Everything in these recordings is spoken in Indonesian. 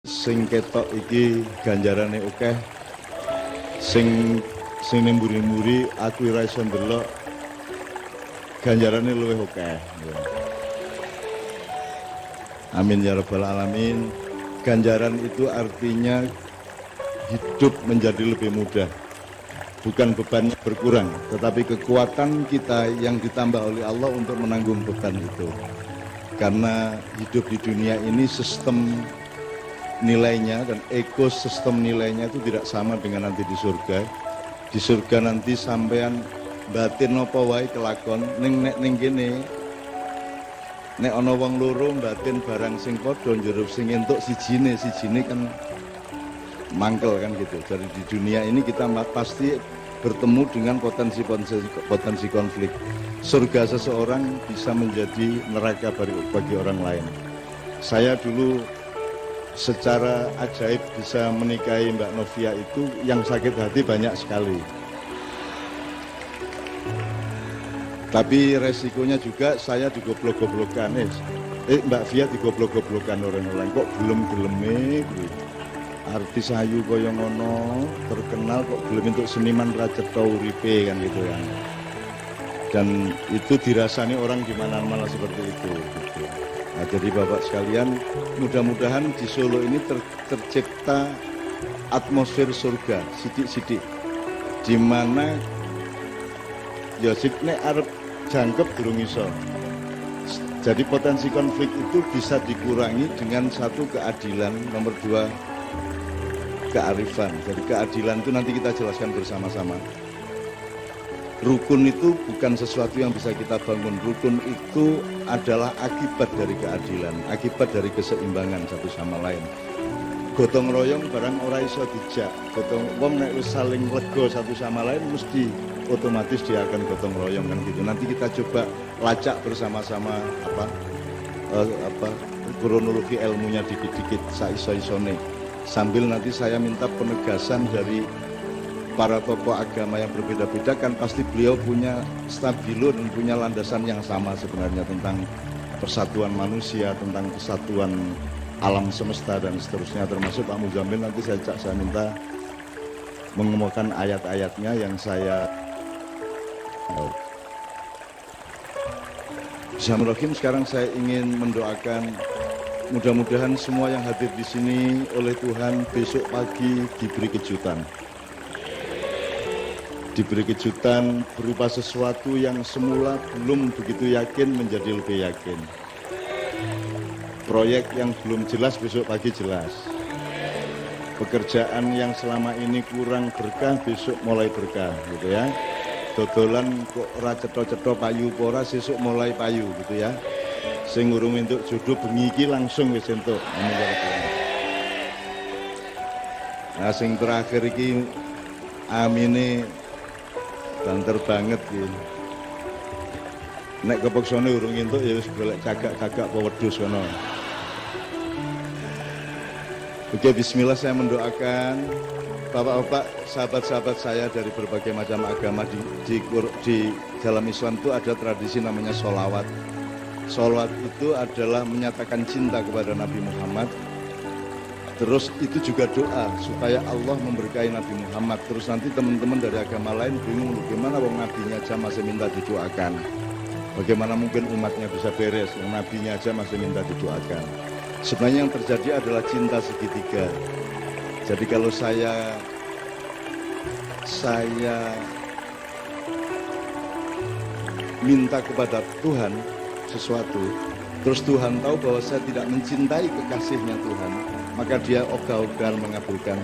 sing ketok iki ganjarane akeh, sing mburi-mburi aku ora iso ndelok ganjarane luwih akeh. Amin ya rabbal alamin. Ganjaran itu artinya hidup menjadi lebih mudah. Bukan bebannya berkurang, tetapi kekuatan kita yang ditambah oleh Allah untuk menanggung beban itu. Karena hidup di dunia ini sistem nilainya dan ekosistem nilainya itu tidak sama dengan nanti di surga. Di surga nanti sampean batin apa wae kelakon ning kene nek ana wong loro batin barang sing padha njeruk sing entuk sijine kan mangkel kan gitu. Jadi di dunia ini kita pasti bertemu dengan potensi konflik. Surga seseorang bisa menjadi neraka bagi orang lain. Saya dulu secara ajaib bisa menikahi Mbak Novia itu yang sakit hati banyak sekali. Tapi resikonya juga saya digoblok-goblokan. Mbak Via digoblok-goblokan orang-orang kok gelem-geleme artis ayu kaya ngono terkenal kok belum untuk seniman racetha uripe kan gitu kan. Dan itu dirasani orang di mana-mana seperti itu gitu. Nah, jadi Bapak sekalian, mudah-mudahan di Solo ini tercipta atmosfer surga sidik-sidik di mana ya sikne arep jangkep durung iso. Jadi potensi konflik itu bisa dikurangi dengan satu keadilan, nomor dua kearifan. Jadi keadilan itu nanti kita jelaskan bersama-sama. Rukun itu bukan sesuatu yang bisa kita bangun. Rukun itu adalah akibat dari keadilan, akibat dari keseimbangan satu sama lain. Gotong royong barang ora iso dijak. Gotong wong nek wis saling lega satu sama lain mesti otomatis dia akan gotong royong kan gitu. Nanti kita coba lacak bersama-sama kronologi ilmunya dikit-dikit saiso-isone. Sambil nanti saya minta penegasan dari para tokoh agama yang berbeda-beda, kan pasti beliau punya stabilo dan punya landasan yang sama sebenarnya tentang persatuan manusia, tentang kesatuan alam semesta dan seterusnya, termasuk Pak Muzamil. Nanti saya minta mengemukakan ayat-ayatnya yang saya Bismillahirrahmanirrahim. Sekarang saya ingin mendoakan mudah-mudahan semua yang hadir di sini oleh Tuhan besok pagi diberi kejutan. Diberi kejutan berupa sesuatu yang semula belum begitu yakin menjadi lebih yakin. Proyek yang belum jelas besok pagi jelas. Pekerjaan yang selama ini kurang berkah besok mulai berkah gitu ya. Dodolan kok ora cetha-cetha payu ora sesuk mulai payu gitu ya. Sing urung entuk jodoh bengi iki langsung wis entuk. Nah sing terakhir iki amine banter banget iki. Nek kepeksane urung entuk ya wis golek cagak-cagak apa wedhus kono. Oke, bismillah, saya mendoakan Bapak-bapak, sahabat-sahabat saya dari berbagai macam agama di dalam Islam itu ada tradisi namanya sholawat. Sholawat itu adalah menyatakan cinta kepada Nabi Muhammad. Terus itu juga doa supaya Allah memberkahi Nabi Muhammad. Terus nanti teman-teman dari agama lain bingung, bagaimana wong nabinya aja masih minta didoakan. Bagaimana mungkin umatnya bisa beres, wong nabinya aja masih minta didoakan. Sebenarnya yang terjadi adalah cinta segitiga. Jadi kalau saya minta kepada Tuhan sesuatu, terus Tuhan tahu bahwa saya tidak mencintai kekasihnya Tuhan, maka dia ogah-ogahan mengabulkan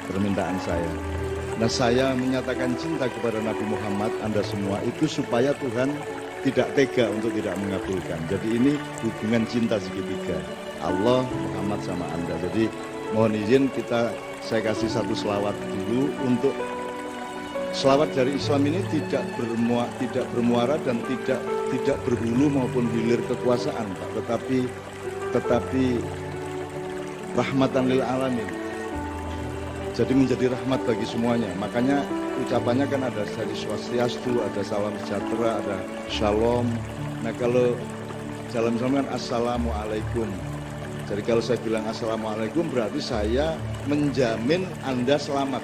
permintaan saya. Nah, saya menyatakan cinta kepada Nabi Muhammad, Anda semua, itu supaya Tuhan tidak tega untuk tidak mengabulkan. Jadi ini hubungan cinta segitiga, Allah, Muhammad sama Anda. Jadi mohon izin saya kasih satu selawat dulu. Untuk selawat dari Islam ini tidak bermuara dan tidak berhulu maupun hilir kekuasaan, Pak, tetapi rahmatan lil alamin. Jadi menjadi rahmat bagi semuanya. Makanya ucapannya kan ada dari swastiastu, ada salam sejahtera, ada shalom. Nah kalau dalam Islam kan assalamualaikum. Jadi kalau saya bilang assalamualaikum berarti saya menjamin Anda selamat.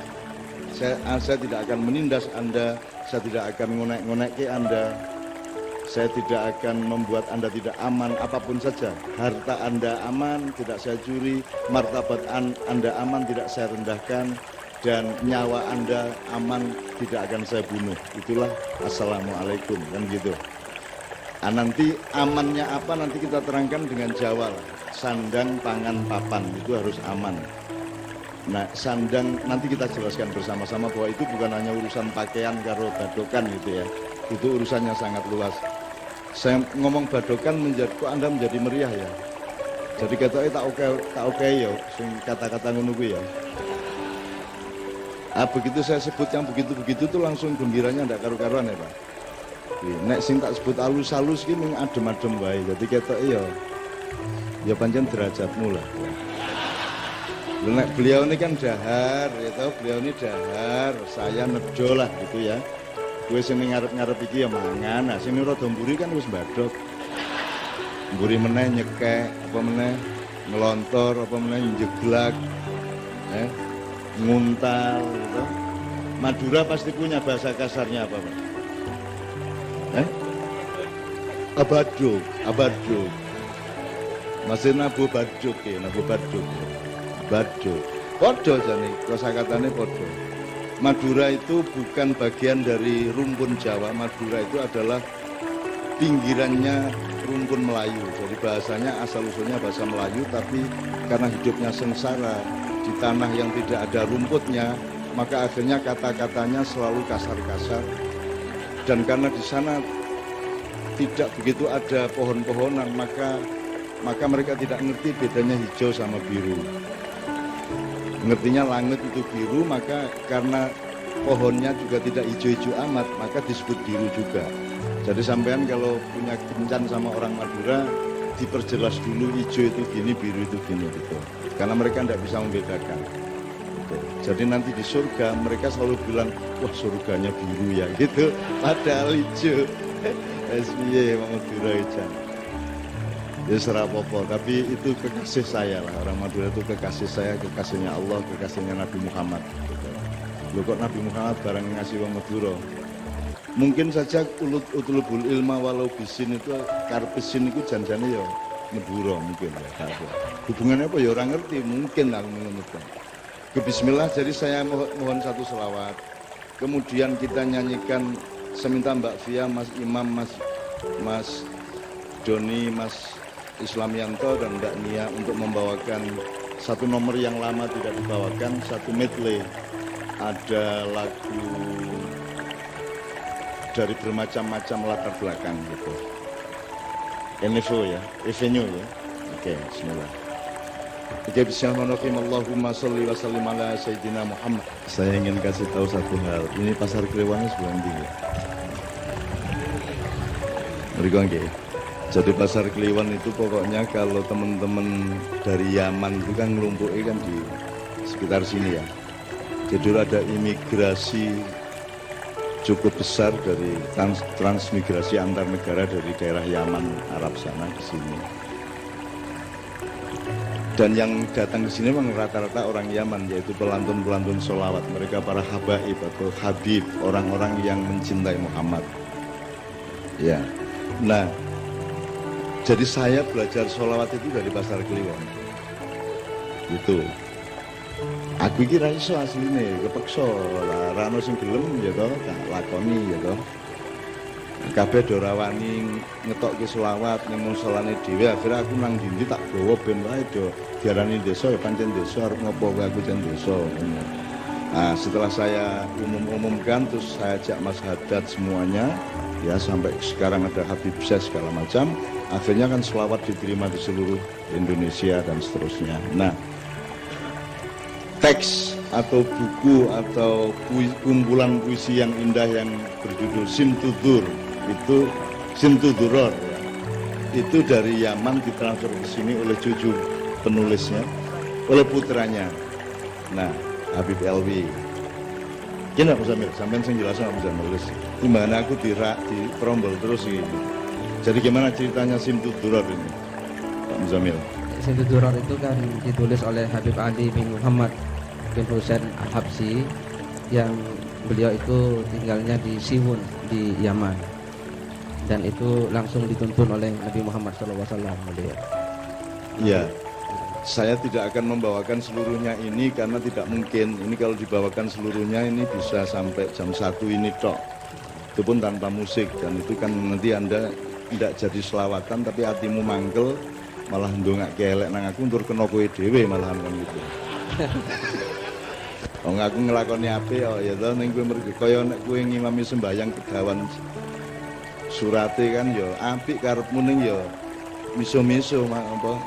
Saya tidak akan menindas Anda, saya tidak akan ngonek-ngonek ke Anda, saya tidak akan membuat Anda tidak aman, apapun saja. Harta Anda aman, tidak saya curi, martabat Anda aman, tidak saya rendahkan, dan nyawa Anda aman, tidak akan saya bunuh. Itulah assalamualaikum, kan gitu. Nanti amannya apa nanti kita terangkan dengan Jawa lah. Sandang, pangan, papan, itu harus aman. Nah, sandang nanti kita jelaskan bersama-sama bahwa itu bukan hanya urusan pakaian karo badokan gitu ya. Itu urusannya sangat luas. Saya ngomong badokan kok Anda menjadi meriah ya. Jadi katanya tak oke ya, sing kata-kata ngono kuwi ya. Begitu saya sebut yang begitu-begitu tuh langsung gembiranya ndak karu-karuan ya Pak. Nek sing tak sebut halus-halus ki mung adem-adem wae. Jadi ketoke ya pancen derajatmu lah. Nek beliau ini kan dahar, ya beliau ini dahar, saya nedo lah gitu ya. Gue sini ngarep-ngarep iki ya mangan, nah sini rada mburi kan wis mbadok. Mburi meneh nyekek, apa meneh ngelontor, apa meneh njeglak, nguntal gitu. Madura pasti punya bahasa kasarnya apa Pak? Abaduk. Masih nabu baduk ya, baduk. Podo jane, kosakatane podo. Madura itu bukan bagian dari rumpun Jawa. Madura itu adalah pinggirannya rumpun Melayu. Jadi bahasanya asal-usulnya bahasa Melayu, tapi karena hidupnya sengsara di tanah yang tidak ada rumputnya, maka akhirnya kata-katanya selalu kasar-kasar. Dan karena di sana tidak begitu ada pohon-pohonan, maka mereka tidak ngerti bedanya hijau sama biru. Ngertinya langit itu biru, maka karena pohonnya juga tidak hijau-hijau amat, maka disebut biru juga. Jadi sampean kalau punya kencan sama orang Madura, diperjelas dulu hijau itu gini, biru itu gini gitu. Karena mereka tidak bisa membedakan. Gitu. Jadi nanti di surga mereka selalu bilang, wah surganya biru ya gitu. Padahal hijau. SBY Madura itu. Ya serapopo, tapi itu kekasih saya lah. Orang Madura itu kekasih saya, kekasihnya Allah, kekasihnya Nabi Muhammad gitu. Loh kok Nabi Muhammad barang ngasih wong Madura? Mungkin saja utlubul ilma walau bisin itu karpisin itu janjane ya Madura mungkin ya. Hubungannya apa ya orang ngerti, mungkin aku menurutkan. Ke bismillah, jadi saya mohon satu selawat. Kemudian kita nyanyikan seminta Mbak Fia, Mas Imam, Mas Doni, Mas Islamianto dan Mbak Nia untuk membawakan satu nomor yang lama tidak dibawakan, satu medley. Ada lagu dari bermacam-macam latar belakang gitu. Enevo ya, Evenio ya. Oke, bismillah. Oke, bismillahirrahmanirrahim. Allahumma sholli wa sallim ala Sayyidina Muhammad. Saya ingin kasih tahu satu hal. Ini pasar Klewannya sebelah tinggi. Mari. Jadi pasar Kliwon itu pokoknya kalau teman-teman dari Yaman itu kan ngelumpuknya kan di sekitar sini ya. Jadi ada imigrasi cukup besar dari transmigrasi antar negara dari daerah Yaman, Arab sana ke sini. Dan yang datang ke sini memang rata-rata orang Yaman, yaitu pelantun-pelantun sholawat. Mereka para habaib atau habib, orang-orang yang mencintai Muhammad. Ya, nah. Jadi saya belajar sholawat itu dari pasar Kliwon. Itu. Aku kira iso asline kepeksa lah ra ono sing gelem ya to, tak lakoni ya to. Kabeh do rawani ngetokke sholawat ning musolane dhewe, akhire aku nang ndi tak gawa ben wae do diarani desa ya pancen desa arep ngopo aku jan desa. Nah, setelah saya umumkan terus saya ajak Mas Haddad semuanya ya sampai sekarang ada Habib Syekh segala macam. Akhirnya kan selawat diterima di seluruh Indonesia dan seterusnya. Nah, teks atau buku atau kumpulan puisi yang indah yang berjudul Simtudur itu Simtuduror ya. Itu dari Yaman ditransfer ke sini oleh cucu penulisnya, oleh putranya. Nah, Habib Elwi. Kena Mas Amir, sampean sing jelasin Mas Amir. Dimana aku di perombol terus ini. Jadi gimana ceritanya Simtuduror ini, Pak Muzamil? Sintu Durar itu kan ditulis oleh Habib Ali bin Muhammad bin Husain Al-Habsyi, yang beliau itu tinggalnya di Siwun di Yaman, dan itu langsung dituntun oleh Nabi Muhammad SAW beliau. Ya, saya tidak akan membawakan seluruhnya ini karena tidak mungkin. Ini kalau dibawakan seluruhnya ini bisa sampai jam 1 ini tok. Itu pun tanpa musik, dan itu kan nanti Anda tidak jadi selawatan tapi hatimu mangkel, malah ndongak kelek nang aku tur kena kowe dhewe malahan kan gitu. Wong aku nglakoni apik ya to ning kowe mergo kaya nek kowe ngimami sembahyang kegawan surate kan ya apik karepmu ning ya miso-miso apa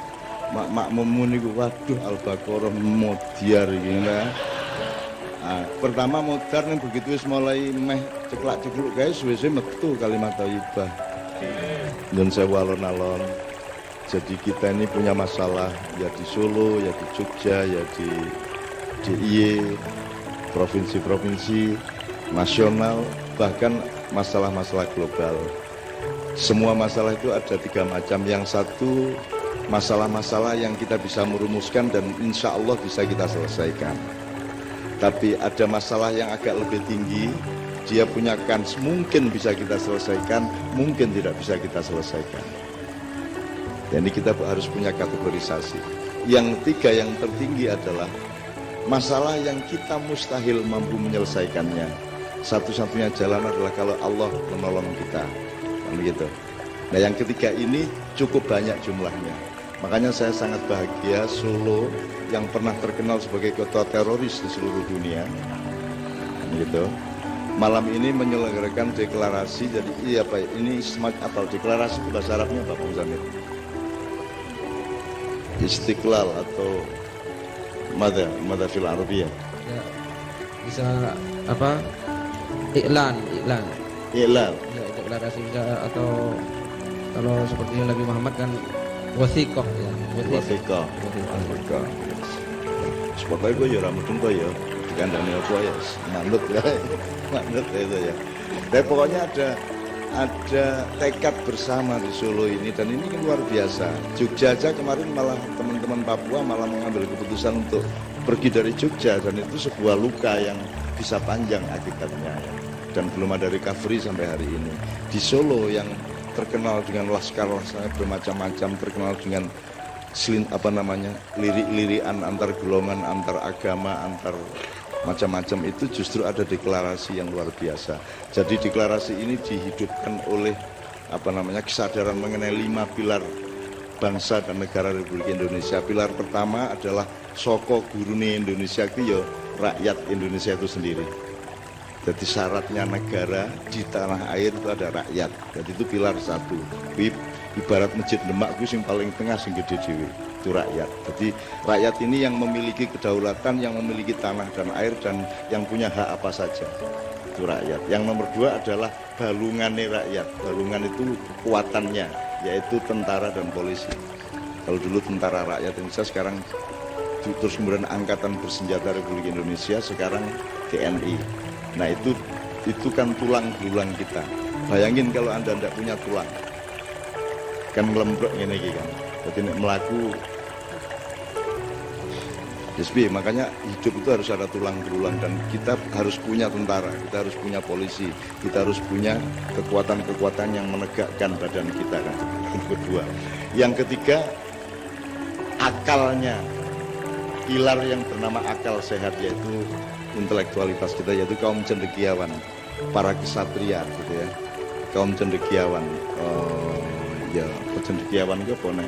makmummu niku waduh Al-Baqarah modar iki nah. Pertama modar ning begitu wis mulai meh ceklak-cekluk guys wis metu kalimat thayyibah. Dan sewu alon-alon. Jadi kita ini punya masalah ya di Solo, ya di Jogja, ya di DIY, provinsi-provinsi, nasional, bahkan masalah-masalah global. Semua masalah itu ada 3 macam. Yang satu masalah-masalah yang kita bisa merumuskan dan insya Allah bisa kita selesaikan. Tapi ada masalah yang agak lebih tinggi, dia punya kans mungkin bisa kita selesaikan, mungkin tidak bisa kita selesaikan. Jadi kita harus punya kategorisasi. Yang ketiga yang tertinggi adalah masalah yang kita mustahil mampu menyelesaikannya. Satu-satunya jalan adalah kalau Allah menolong kita. Begitu. Nah yang ketiga ini cukup banyak jumlahnya. Makanya saya sangat bahagia Solo yang pernah terkenal sebagai kota teroris di seluruh dunia. Gitu. Malam ini menyelenggarakan deklarasi. Jadi iya Pak, ini semacam apa deklarasi bahasa Arabnya Pak Muzamil? Istiqlal atau Mada fil Arabiyah. Ya, bisa apa? Iklan. Ya, deklarasi bisa, atau kalau seperti Nabi Muhammad kan wasiqah ya. Wasiqah. Sepokoknya gue ya ramudun kok ya dikandani apa ya manut ya. Manut itu ya. Tapi pokoknya ada tekad bersama di Solo ini, dan ini kan luar biasa. Jogja aja kemarin malah teman-teman Papua malah mengambil keputusan untuk pergi dari Jogja, dan itu sebuah luka yang bisa panjang akibatnya ya. Dan belum ada recovery sampai hari ini. Di Solo yang terkenal dengan laskar-laskar bermacam-macam, terkenal dengan lirik-lirikan antar golongan, antar agama, antar macam-macam, itu justru ada deklarasi yang luar biasa. Jadi deklarasi ini dihidupkan oleh kesadaran mengenai 5 pilar bangsa dan negara Republik Indonesia. Pilar pertama adalah soko gurune Indonesia itu ya rakyat Indonesia itu sendiri. Jadi syaratnya negara di tanah air itu ada rakyat. Jadi itu pilar 1. Ibarat masjid Demak itu yang paling tengah sing gede dhewe, itu rakyat. Jadi rakyat ini yang memiliki kedaulatan, yang memiliki tanah dan air, dan yang punya hak apa saja, itu rakyat. Yang nomor 2 adalah balungannya rakyat. Balungan itu kekuatannya, yaitu tentara dan polisi. Kalau dulu tentara rakyat Indonesia, sekarang terus kemudian Angkatan Bersenjata Republik Indonesia, sekarang TNI. Nah itu kan tulang belulang kita. Bayangin kalau Anda tidak punya tulang, kan ngelembrok ngene iki kan. Jadi nek melaku SB, makanya hidup itu harus ada tulang belulang, dan kita harus punya tentara, kita harus punya polisi, kita harus punya kekuatan-kekuatan yang menegakkan badan kita kan. Yang kedua. Yang ketiga, akalnya. Pilar yang bernama akal sehat, yaitu intelektualitas kita, yaitu kaum cendekiawan, para kesatria gitu ya. Kaum cendekiawan. Ya cendekiawan itu apa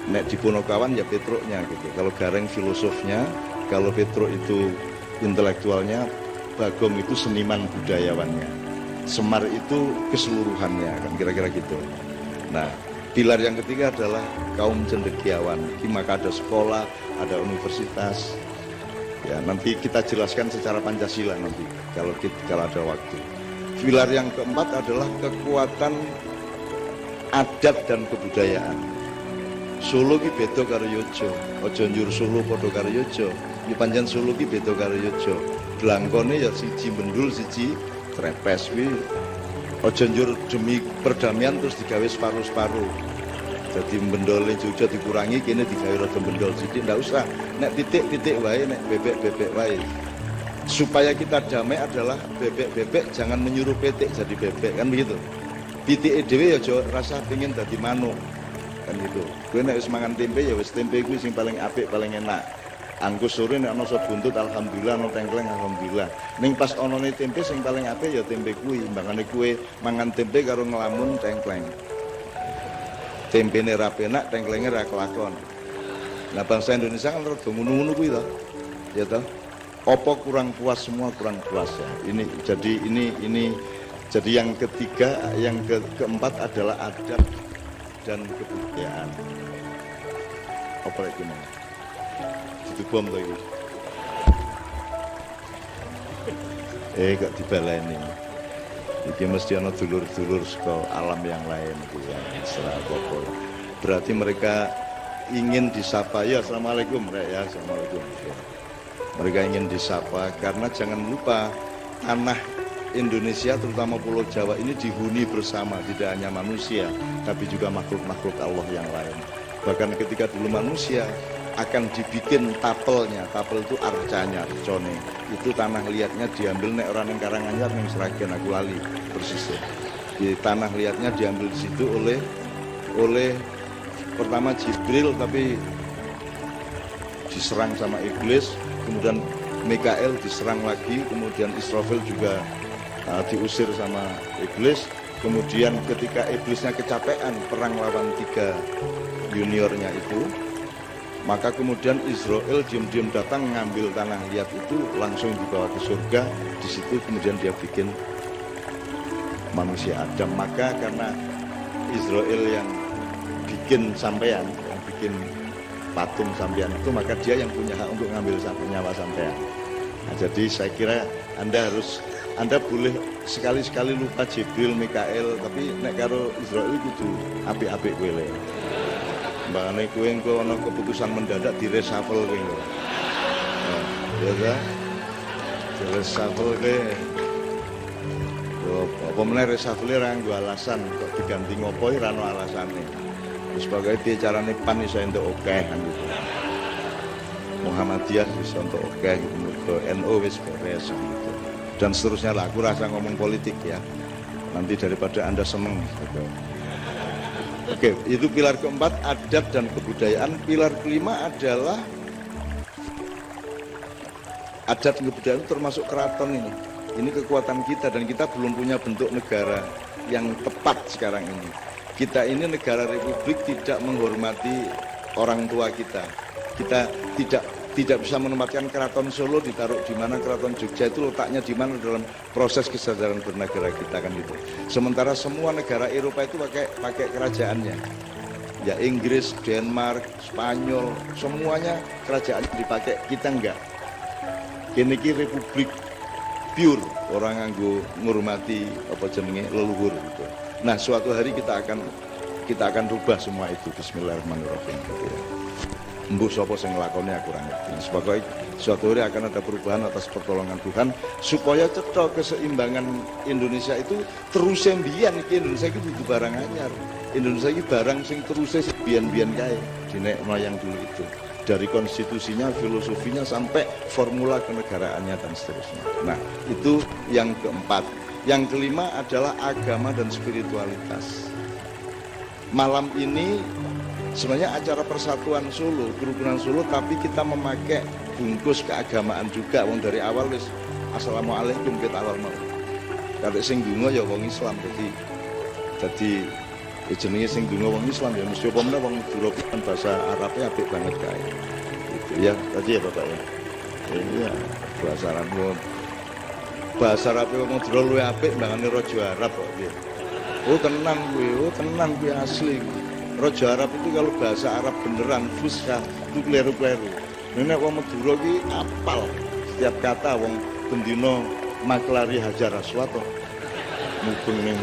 nek di Ponokawan ya Petruknya gitu. Kalau Gareng filosofnya, kalau Petruk itu intelektualnya, Bagong itu seniman budayawannya, Semar itu keseluruhannya kan, kira-kira gitu. Nah pilar yang ketiga adalah kaum cendekiawan. Maka ada sekolah, ada universitas. Ya nanti kita jelaskan secara Pancasila nanti kalau ada waktu. Pilar yang keempat adalah kekuatan adat dan kebudayaan. Solo ki beda karo Yojo. Aja njur Solo padha karo Yojo. Iki pancen Solo ki beda karo Yojo. Blangkone ya siji Bendul, siji Trepes kuwi. Aja njur demi perdamaian terus digawe separuh-separuh. Jadi bendole Jogja dikurangi, kini digawe rada bendol sithik, ndak usah. Nek titik-titik wae, nek bebek-bebek wae. Supaya kita damai adalah bebek-bebek jangan menyuruh petik jadi bebek, kan begitu. Pitike dhewe ya aja rasa pengin dadi manuk. Kan gitu. Kowe nek wis mangan tempe ya wis tempe kuwi sing paling apik, paling enak. Angkus sore nek ana sop buntut alhamdulillah, ana tengkleng alhamdulillah. Ning pas onone tempe sing paling apik ya tempe kuwi. Mbangane kowe mangan tempe karo ngelamun tengkleng. Tempene ra penak, tengklenge ra kelakon. Nah bangsa Indonesia kan rada ngono-ngono kuwi to. Ya toh. Apa kurang puas, semua kurang puas ya. Ini jadi yang ketiga, yang keempat adalah adat dan kebudayaan. Apa lagi mau? Itu bom lagi. Gak dibaleni. Iki mesti ana dulur-dulur saka alam yang lain gitu ya. Apa. Berarti mereka ingin disapa. Ya, assalamualaikum ya, assalamualaikum. Mereka ingin disapa karena jangan lupa tanah Indonesia terutama Pulau Jawa ini dihuni bersama, tidak hanya manusia tapi juga makhluk-makhluk Allah yang lain. Bahkan ketika dulu manusia akan dibikin tapelnya, tapel itu arcanya, arcone. Itu tanah liatnya diambil nek orang yang Karanganyar yang Seragen aku lali persisnya. Di tanah liatnya diambil di situ oleh pertama Jibril tapi diserang sama iblis, kemudian Mikael diserang lagi, kemudian Israfil juga diusir sama iblis. Kemudian ketika iblisnya kecapean perang lawan 3 juniornya itu, maka kemudian Israel diam-diam datang ngambil tanah liat itu langsung dibawa ke surga. Di situ kemudian dia bikin manusia Adam. Maka karena Israel yang bikin sampean, yang bikin patung sampean itu, maka dia yang punya hak untuk ngambil nyawa sampean. Nah, jadi saya kira Anda boleh sekali-sekali lupa Jibril, Mikael, tapi nek karo Israel kudu apik-apik kowe le. Mbakane kowe engko ana keputusan mendadak direshuffle kowe lho. Ya ta? Direshuffle kowe. Yo apa meneh reshuffle ra nggo alasan kok diganti ngopo ora ono alasane. Wis pokoke piye carane PAN iso entuk akeh kan gitu. Muhammadiyah iso entuk akeh gitu. NU wis beres gitu. Dan seterusnya lah, aku rasa ngomong politik ya. Nanti daripada Anda seneng gitu. Oke, itu pilar keempat, adat dan kebudayaan. Pilar kelima adalah adat dan kebudayaan termasuk keraton ini. Ini kekuatan kita dan kita belum punya bentuk negara yang tepat sekarang ini. Kita ini negara republik tidak menghormati orang tua kita. Kita tidak bisa menempatkan keraton Solo ditaruh di mana, keraton Jogja itu letaknya di mana dalam proses kesadaran bernegara kita kan gitu. Sementara semua negara Eropa itu pakai kerajaannya. Ya Inggris, Denmark, Spanyol, semuanya kerajaannya dipakai, kita enggak. Kini republik pure, orang nganggo ngurmati apa jenenge leluhur gitu. Nah, suatu hari kita akan rubah semua itu. Bismillahirrahmanirrahim gitu ya. Mbok sapa sing nglakoni aku ora ngerti. Sebagai suatu hari akan ada perubahan atas pertolongan Tuhan supaya cetha keseimbangan Indonesia itu terus sembian iki. Indonesia iki dudu barang anyar. Indonesia iki barang sing terus bian-bian kae dinek yang dulu itu. Dari konstitusinya, filosofinya sampai formula kenegaraannya dan seterusnya. Nah, itu yang keempat. Yang kelima adalah agama dan spiritualitas. Malam ini sebenarnya acara persatuan Solo, kerukunan Solo, tapi kita memakai bungkus keagamaan juga. Wong dari awal wis assalamualaikum kita awal mau. Kalau sing donga ya wong Islam, jadi jenenge sing donga wong Islam ya mesti apa meneh wong Madura kan bahasa Arabnya apik banget kae. Gitu ya, tadi ya Bapak ya. Iya, bahasa Arab. Bahasa Arab wong Madura luwih apik mbangane raja Arab kok piye. Oh tenang kuwi asli. Raja Arab itu kalau bahasa Arab beneran fushah itu kleru-kleru. Nek wong Madura ki apal setiap kata wong bendina maklari Hajar Aswad to. Mubeng ning.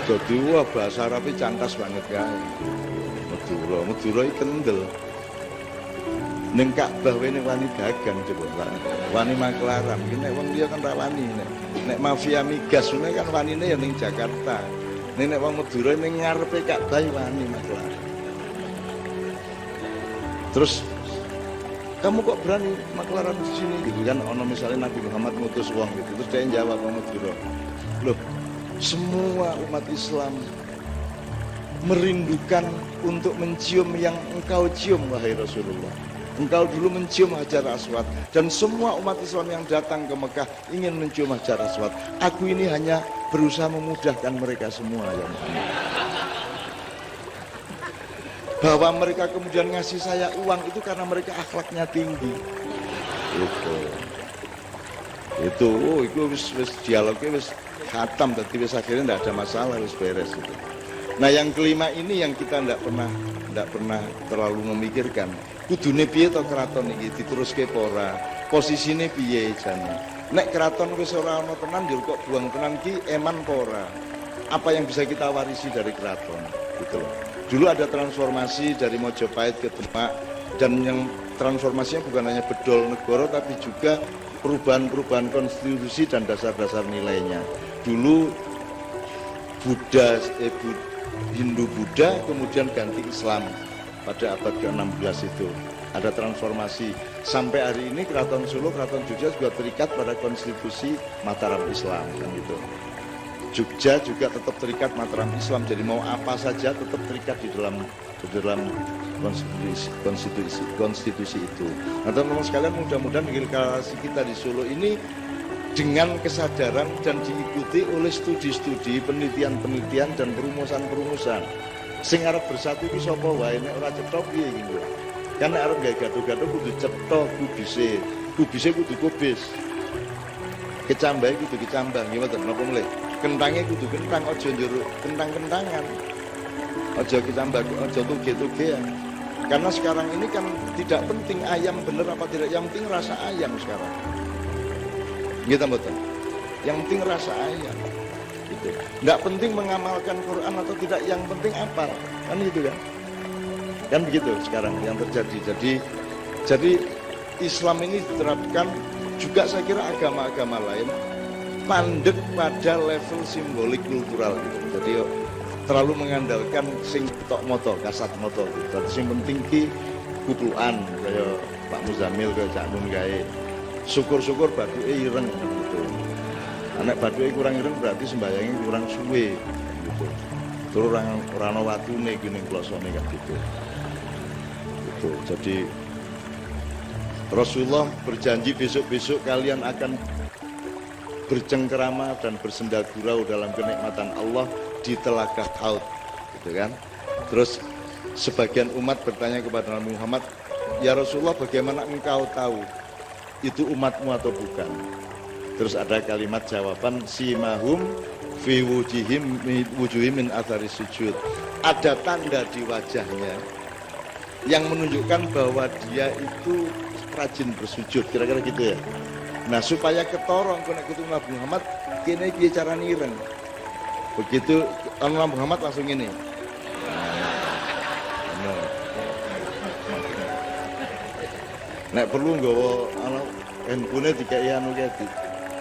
Dadi wah bahasa Arab iki cantas banget kae. Madura iki kendel. Ning Ka'bah wene wani dagang coba. Wani maklaran. Ki nek wong liya kan ra wani nek mafia migas ngene kan wanine ya ning Jakarta. Nenek wong Madura ning ngarepe Ka'bah wani maklar. Terus kamu kok berani maklaran di sini gitu kan? Ono misalnya Nabi Muhammad ngutus wong gitu, terus dia jawab wong Madura, loh semua umat Islam merindukan untuk mencium yang engkau cium wahai Rasulullah. Engkau dulu mencium Hajar Aswad dan semua umat Islam yang datang ke Mekah ingin mencium Hajar Aswad. Aku ini hanya berusaha memudahkan mereka semua ya Muhammad. Bahwa mereka kemudian ngasih saya uang itu karena mereka akhlaknya tinggi. Itu wis dialognya wis khatam, tapi wis akhirnya tidak ada masalah, wis beres itu. Nah yang kelima ini yang kita tidak pernah terlalu memikirkan. Kudune piye to keraton iki diteruske apa ora? Posisine piye jane? Nek keraton wis ora ana tenan yo kok buang tenan ki eman apa ora? Apa yang bisa kita warisi dari keraton gitu loh. Dulu ada transformasi dari Mojopahit ke Demak dan yang transformasinya bukan hanya bedol negara tapi juga perubahan-perubahan konstitusi dan dasar-dasar nilainya. Dulu Hindu-Buddha kemudian ganti Islam pada abad ke-16 itu. Ada transformasi. Sampai hari ini Keraton Solo, Keraton Jogja juga terikat pada konstitusi Mataram Islam kan gitu. Jogja juga tetap terikat Mataram Islam, jadi mau apa saja tetap terikat di dalam konstitusi itu. Nah teman-teman sekalian, mudah-mudahan deklarasi kita di Solo ini dengan kesadaran dan diikuti oleh studi-studi, penelitian-penelitian dan perumusan-perumusan. Sing arep bersatu iki sapa wae, nek ora cetha piye iki lho. Kan nek arep gawe gaduh-gaduh kudu cetha kubise. Kubise kudu kubis. Kecambahe kudu kecambah, nggih mboten napa mulih. Kentangnya kudu kentang, aja njero kentang-kentangan. Aja kecambah, aja tuge-tugean. Karena sekarang ini kan tidak penting ayam bener apa tidak, yang penting rasa ayam sekarang. Gitu mboten. Yang penting rasa ayam. Gitu. Nggak penting mengamalkan Quran atau tidak, yang penting apa? Kan gitu kan? Kan begitu sekarang yang terjadi. Jadi Islam ini diterapkan juga, saya kira agama-agama lain pandek pada level simbolik kultural gitu. Jadi terlalu mengandalkan sing tok moto, kasat moto gitu. Jadi sing penting ki kupluan kaya Pak Muzamil kaya Cak Nun gawe. Syukur-syukur baduke ireng gitu. Anak baduke kurang ireng berarti sembayangnya kurang suwe gitu. Terus ora ana watune iki ning klosone kan gitu. Gitu. Jadi Rasulullah berjanji besok-besok kalian akan bercengkerama dan bersendagurau dalam kenikmatan Allah di Telaga Haud, gitu kan? Terus sebagian umat bertanya kepada Nabi Muhammad, ya Rasulullah, bagaimana engkau tahu itu umatmu atau bukan? Terus ada kalimat jawaban, simahum fi wujuhim min athari sujud. Ada tanda di wajahnya yang menunjukkan bahwa dia itu rajin bersujud, kira-kira gitu ya. Nah supaya ketorong kena ketemu Nabi Muhammad, kini dia cara nireng. Begitu Nabi Muhammad langsung ini. Nek perlu nggawa handphone dikai anu ki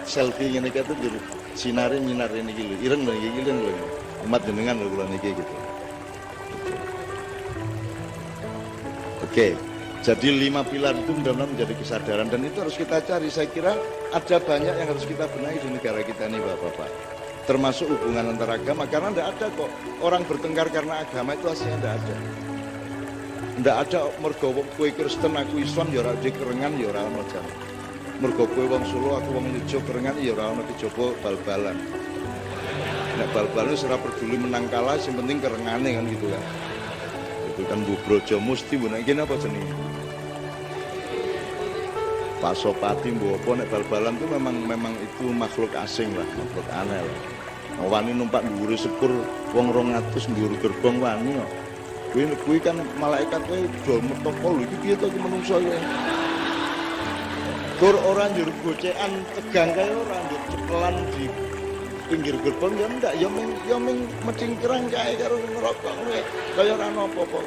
selfie ngene iki tuh jadi sinare nyinar ini iki lho. Ireng lho iki lho. Umat jenengan lho kula niki gitu. Oke. Jadi 5 pilar itu benar-benar menjadi kesadaran dan itu harus kita cari. Saya kira ada banyak yang harus kita benahi di negara kita ini Bapak-Bapak. Termasuk hubungan antara agama, karena tidak ada kok orang bertengkar karena agama, itu hasilnya tidak ada. Tidak ada mergo kowe Kristen aku Islam ya ora kerengan ya ora ono jan. Mergo kowe wong Solo aku wong Yogyo kerengan ya ora ono kejaba bal-balan. Nek bal-balan wis ora peduli menang kalah, sing penting kerengane kan gitu kan. Itu kan Bu Brojo Musti Bu nek kene apa jenenge? Pak Sopati mbok apa nek bal-balan itu memang itu makhluk asing lah, makhluk aneh lah. Wani numpak dhuwure sepur wong 200 dhuwur gerbong wani kok. Kuwi kan malaikat kowe dol metoko lho iki piye to iki menungso iki. Tur ora njur gocekan tegang kae ora njur cekelan di pinggir gerbong ya ndak ya ming mecingkrang kae karo ngerokok kowe. Kaya ora ana apa-apa.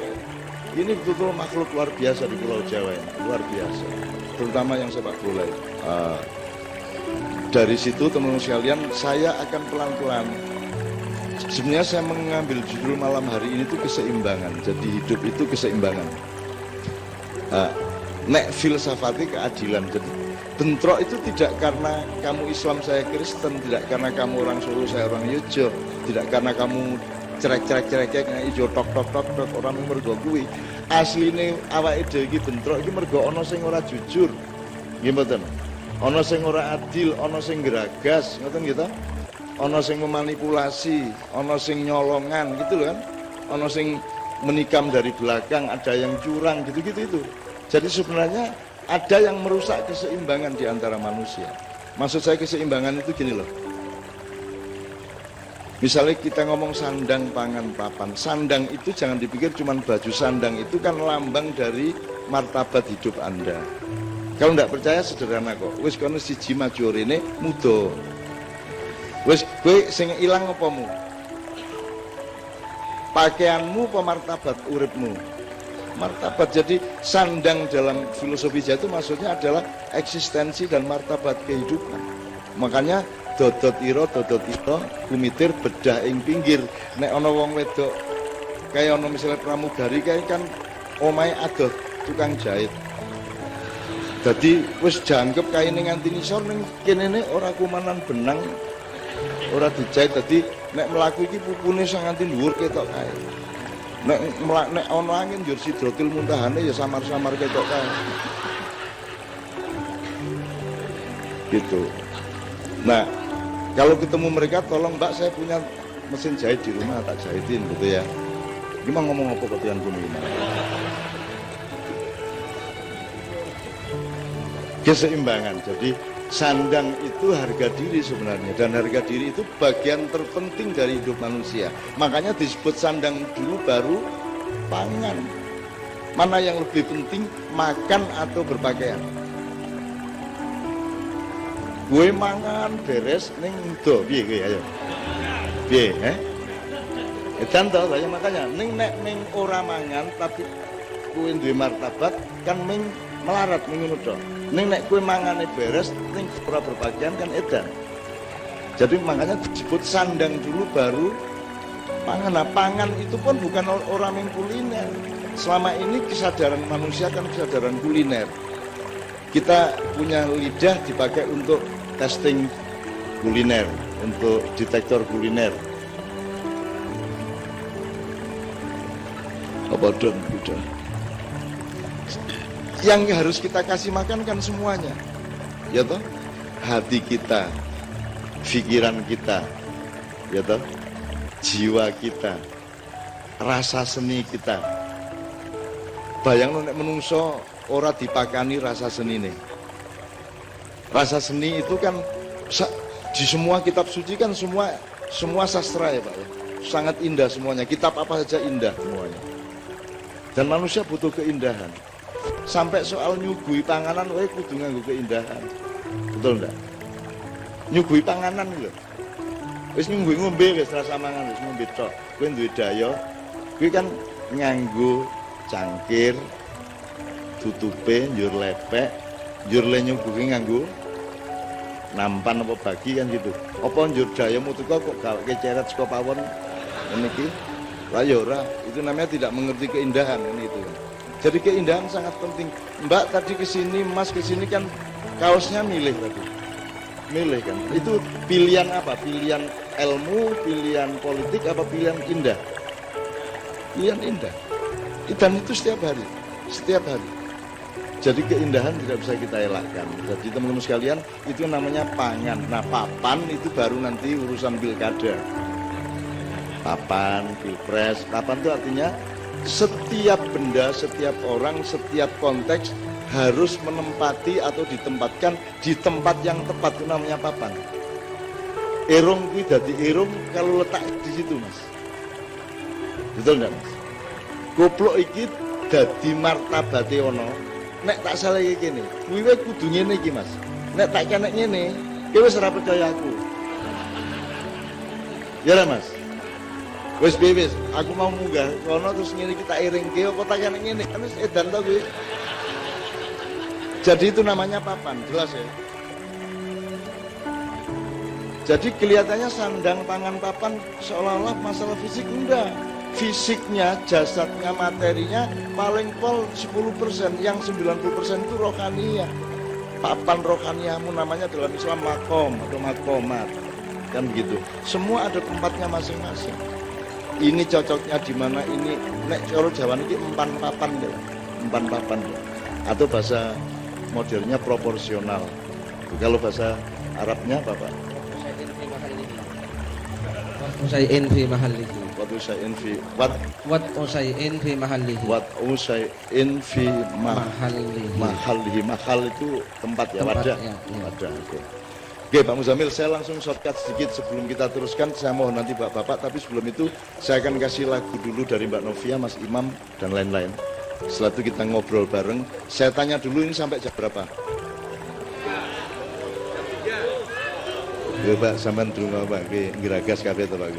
Ini betul makhluk luar biasa di Pulau Jawa ini, luar biasa. Terutama yang sepak bola. Dari situ teman-teman sekalian, saya akan pelan-pelan Sebenarnya saya mengambil judul malam hari ini itu keseimbangan. Jadi hidup itu keseimbangan. Nek filsafati keadilan. Jadi bentrok itu tidak karena kamu Islam saya Kristen, tidak karena kamu orang Solo saya orang Yojo, tidak karena kamu cerek kayak ijo tok orang mergo kuwi. Asline awake dhewe iki bentrok iki mergo ana sing ora jujur. Nggih mboten. Ana sing ora adil, ana sing geragas, ngoten gitu. Ana sing memanipulasi, ana sing nyolongan gitu loh kan. Ana sing menikam dari belakang, ada yang curang gitu-gitu itu. Jadi sebenarnya ada yang merusak keseimbangan di antara manusia. Maksud saya keseimbangan itu gini loh. Misalnya kita ngomong sandang, pangan, papan. Sandang itu jangan dipikir cuma baju. Sandang itu kan lambang dari martabat hidup Anda. Kalau tidak percaya sederhana kok. Wis kono siji maju rene muda. Wis kowe sing ilang apamu? Pakaianmu apa martabat uripmu? Martabat. Jadi sandang dalam filosofi Jawa itu maksudnya adalah eksistensi dan martabat kehidupan. Makanya dodot ira kumitir bedah ing pinggir. Nek ana wong wedok kaya ana misalnya pramugari kaya kan omahe adoh tukang jahit. Dadi wis jangkep kaine nganti nisor ning kene ora kumanan benang, ora dijahit. Dadi nek mlaku iki pupune sing nganti dhuwur ketok kae. Nek ana angin njur sidrotil muntahane ya samar-samar ketok kae. Gitu. Nah, kalau ketemu mereka tolong Mbak saya punya mesin jahit di rumah tak jahitin gitu ya. Gimana ngomong apa ketian kuno gimana? Keseimbangan. Jadi sandang itu harga diri sebenarnya, dan harga diri itu bagian terpenting dari hidup manusia. Makanya disebut sandang dulu baru pangan. Mana yang lebih penting, makan atau berpakaian? Gue mangan beres ning do piye kowe ayo. Piye, Edan to ya makanya ning ora mangan tapi kowe duwe martabat kan ming melarat ngono to. Ning nek kowe mangane beres ning ora berpakaian kan edan. Jadi makanya disebut sandang dulu baru pangan. Nah, pangan itu pun bukan orang yang kuliner. Selama ini kesadaran manusia kan kesadaran kuliner. Kita punya lidah dipakai untuk testing kuliner, untuk detektor kuliner. Apa dong, udah. Yang harus kita kasih makan kan semuanya, ya toh? Hati kita, pikiran kita, ya toh? Jiwa kita, rasa seni kita. Bayang nek menungso ora dipakani rasa seni nih. Rasa seni itu kan di semua kitab suci kan semua sastra ya Pak ya. Sangat indah semuanya. Kitab apa saja indah semuanya. Dan manusia butuh keindahan. Sampai soal nyugui panganan, kudu nganggo keindahan. Betul enggak? Nyugui panganan lho. Wis nyugui ngombe wis rasa mangan wis ngombe tok. Kowe duwe daya, kowe kan nganggo cangkir, tutupe njur lepek, njur le nyuguhi nganggo nampan apa bagi kan gitu. Apa njur dayamu tuku kok gaweke ceret saka pawon ngene iki? Lah ya ora, itu namanya tidak mengerti keindahan ini itu. Jadi keindahan sangat penting. Mbak tadi kesini, Mas kesini kan kaosnya milih tadi. Milih kan. Itu pilihan apa? Pilihan ilmu, pilihan politik apa pilihan indah? Pilihan indah. Dan itu setiap hari. Setiap hari. Jadi keindahan tidak bisa kita elakkan. Jadi teman-teman sekalian, itu namanya pangan. Nah, papan itu baru nanti urusan pilkada. Papan, pilpres. Papan itu artinya setiap benda, setiap orang, setiap konteks harus menempati atau ditempatkan di tempat yang tepat. Itu namanya papan. Irung itu dadi irung kalau letak di situ, Mas. Betul enggak, Mas? Goblok iki dadi martabate ono. Nek tak salah iki kene, kuwi kudu ngene iki, Mas. Nek tak kene ngene, kowe wis ora percaya aku. Ya lah, Mas. Wis wis, aku mau munggah kono terus ngene iki tak iringke apa tak kene ngene. Kan wis edan to kuwi. Jadi itu namanya papan, jelas ya. Jadi kelihatannya sandang tangan papan seolah-olah masalah fisik, enggak. Fisiknya, jasadnya, materinya paling pol 10%, yang 90% itu rohaniah. Papan rohaniamu namanya dalam Islam makom atau makomat, kan begitu. Semua ada tempatnya masing-masing. Ini cocoknya di mana, ini nek cara Jawa ini empan papan ya, empan papan ya. Atau bahasa modelnya proporsional. Kalau bahasa Arabnya apa Pak? Usai'in fi mahallihi. Wat usai'in fi Wat usai'in fi mahallihi. Wat usai'in fi Mahallihi. mahallihi. Mahal itu tempat ya, Tempat, wadah. ya, ya. Wadah, oke. Oke Pak Muzamil, saya langsung shortcut sedikit sebelum kita teruskan. Saya mohon nanti Bapak-Bapak, tapi sebelum itu saya akan kasih lagu dulu dari Mbak Novia, Mas Imam, dan lain-lain. Setelah itu kita ngobrol bareng. Saya tanya dulu, ini sampai jam berapa? Ya Pak, sampean ndonga Pak, ngiragas kabeh to Pak.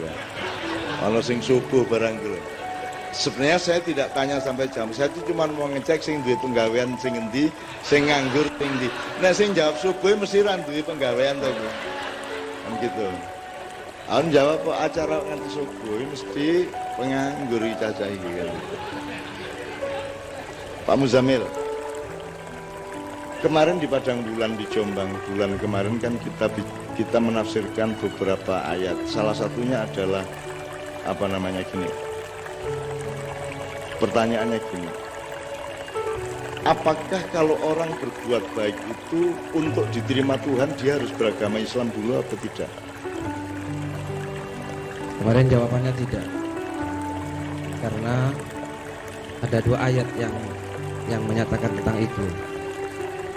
Ana sing subuh barang kuwi. Sebenarnya saya tidak tanya sampai jam. Saya itu cuma mau ngecek sing duwe penggawean sing endi, sing nganggur sing endi. Nah sing jawab subuh mesti ra duwe penggawean to, Bu. Kan gitu. Aku jawab kok acara nganti subuh mesti penganggur cacah iki kan. Pak Muzamil. Kemarin di Padang Bulan di Jombang, bulan kemarin kan kita menafsirkan beberapa ayat. Salah satunya adalah apa namanya gini. Pertanyaannya gini. Apakah kalau orang berbuat baik itu untuk diterima Tuhan dia harus beragama Islam dulu atau tidak? Kemarin jawabannya tidak. Karena ada dua ayat yang menyatakan tentang itu.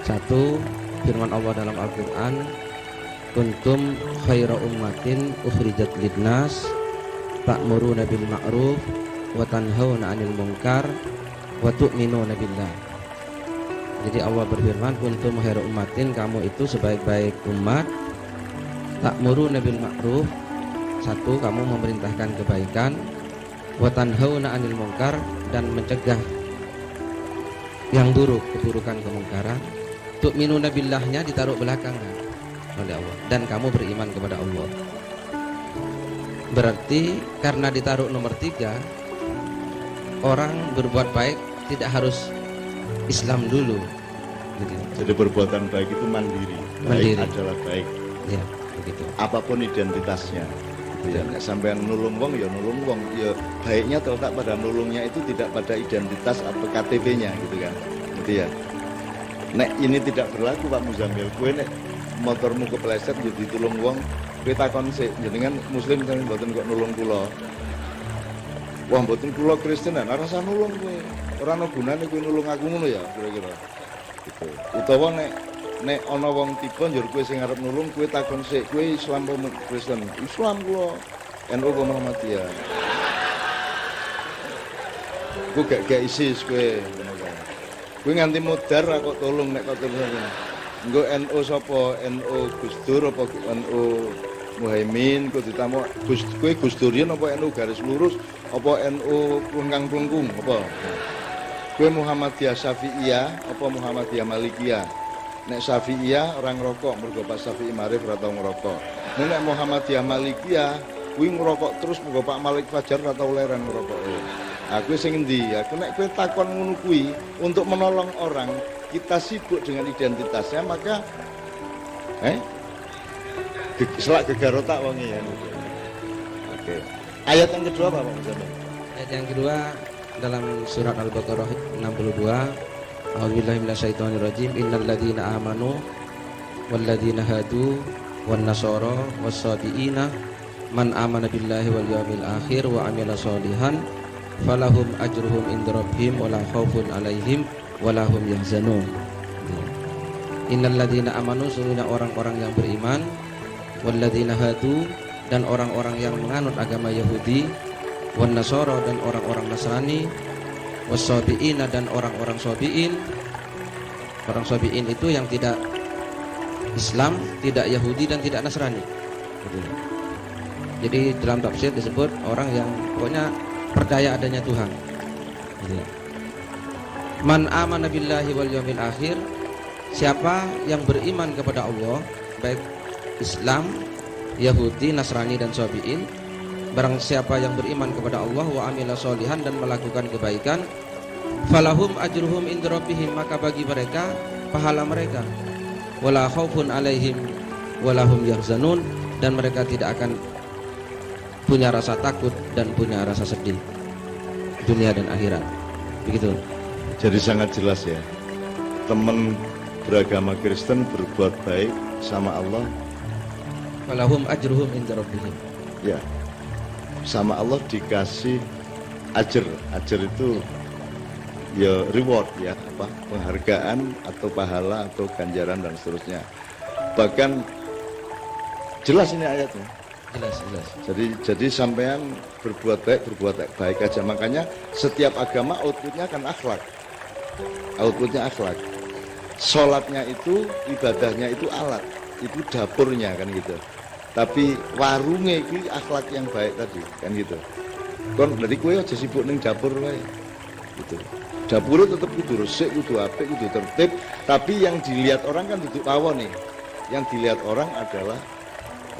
Satu, firman Allah dalam Al-Quran, kuntum khaira ummatin ukhrijat lidnas ta'muruna bil ma'ruf wa tanhauna 'anil munkar wa tu'minuna billah. Jadi Allah berfirman, kuntum khaira ummatin, kamu itu sebaik-baik umat, ta'muruna bil ma'ruf, satu, kamu memerintahkan kebaikan, wa tanhauna 'anil munkar, dan mencegah yang buruk, keburukan, kemungkaran. Tu'minuna billahnya ditaruh belakangan oleh Allah, dan kamu beriman kepada Allah. Berarti karena ditaruh nomor 3, orang berbuat baik tidak harus Islam dulu gitu. Jadi perbuatan baik itu mandiri. Mandiri. Baik adalah baik. Ya, begitu. Apapun identitasnya. Ya, sampai nulung wong ya nulung wong, ya baiknya terletak pada nulungnya itu tidak pada identitas atau KTP-nya gitu kan. Gitu ya. Nek ini tidak berlaku Pak Muzamil, kowe nek motormu kepleset yo ditulung wong, kowe takon sik, jenengan muslim kan mboten kok nulung kula. Wah mboten kula Kristen, ora rasa nulung kowe. Ora ana gunane kowe nulung aku ngono ya, kira-kira. Gitu. Utawa nek ana wong tiba njur kowe sing arep nulung, kowe takon sik, kowe Islam apa Kristen? Islam kula. NU apa Muhammadiyah? Kowe gak ISIS kowe. Kowe nganti mudar kok tolong nek kok tolong. Engko NU sapa? NU Gus Dur apa NU Muhaimin kok ditamu kowe Gus Durian apa NU garis lurus apa NU plengkang-plengkung apa? Kowe Muhammadiyah Syafi'iyah apa Muhammadiyah Malikiyah? Nek Syafi'iyah orang ngerokok mergo Pak Syafi'i Marif ora tau ngerokok. Nek Muhammadiyah Malikiyah kuwi ngerokok terus mergo Pak Malik Fajar ora tau leren ngerokok. Aku sing endi? Aku nek kowe takon ngono kuwi untuk menolong orang, kita sibuk dengan identitasnya, maka selak gegar otak wonge ya. Oke. Ayat yang kedua apa Pak Muzamil? Ayat yang kedua dalam surat Al-Baqarah 62, A'udzubillahi minasyaitonirrajim, innal ladzina amanu wal ladzina hadu wan nasara was-sabiina man amana billahi wal yawmil akhir wa amila sholihan falahum ajruhum inda rabbihim wala khaufun alaihim wala hum yahzanun. Innal ladzina amanu, sesungguhnya orang-orang yang beriman, walladzina hadu, dan orang-orang yang menganut agama Yahudi, wan nasara, dan orang-orang Nasrani, wasabiina, dan orang-orang sabiin. Orang sabiin itu yang tidak Islam, tidak Yahudi, dan tidak Nasrani. Jadi dalam tafsir disebut orang yang pokoknya percaya adanya Tuhan. Man amana billahi wal yawmil akhir, siapa yang beriman kepada Allah, baik Islam Yahudi, Nasrani dan Sabi'in. Barang siapa yang beriman kepada Allah wa amila sholihan dan melakukan kebaikan, falahum ajruhum inda rabbihim, maka bagi mereka pahala mereka, wala khaufun alaihim walahum yahzanun, dan mereka tidak akan punya rasa takut dan punya rasa sedih dunia dan akhirat. Begitu. Jadi sangat jelas ya, teman beragama Kristen berbuat baik sama Allah, Falahum ajruhum inda rabbihim. ya, sama Allah dikasih ajar. Ajar itu ya reward ya, apa, penghargaan atau pahala atau ganjaran dan seterusnya. Bahkan jelas ini ayatnya. Jelas. Jadi sampean berbuat baik aja. Makanya setiap agama outputnya kan akhlak. Outputnya akhlak. Sholatnya itu, ibadahnya itu alat, itu dapurnya kan gitu. Tapi warungnya itu akhlak yang baik tadi kan gitu. Kon dari kue aja sibuk neng dapur wae. Gitu. Dapurnya tetap kudu resik, kudu apik, kudu tertib. Tapi yang dilihat orang kan duduk tawon nih. Yang dilihat orang adalah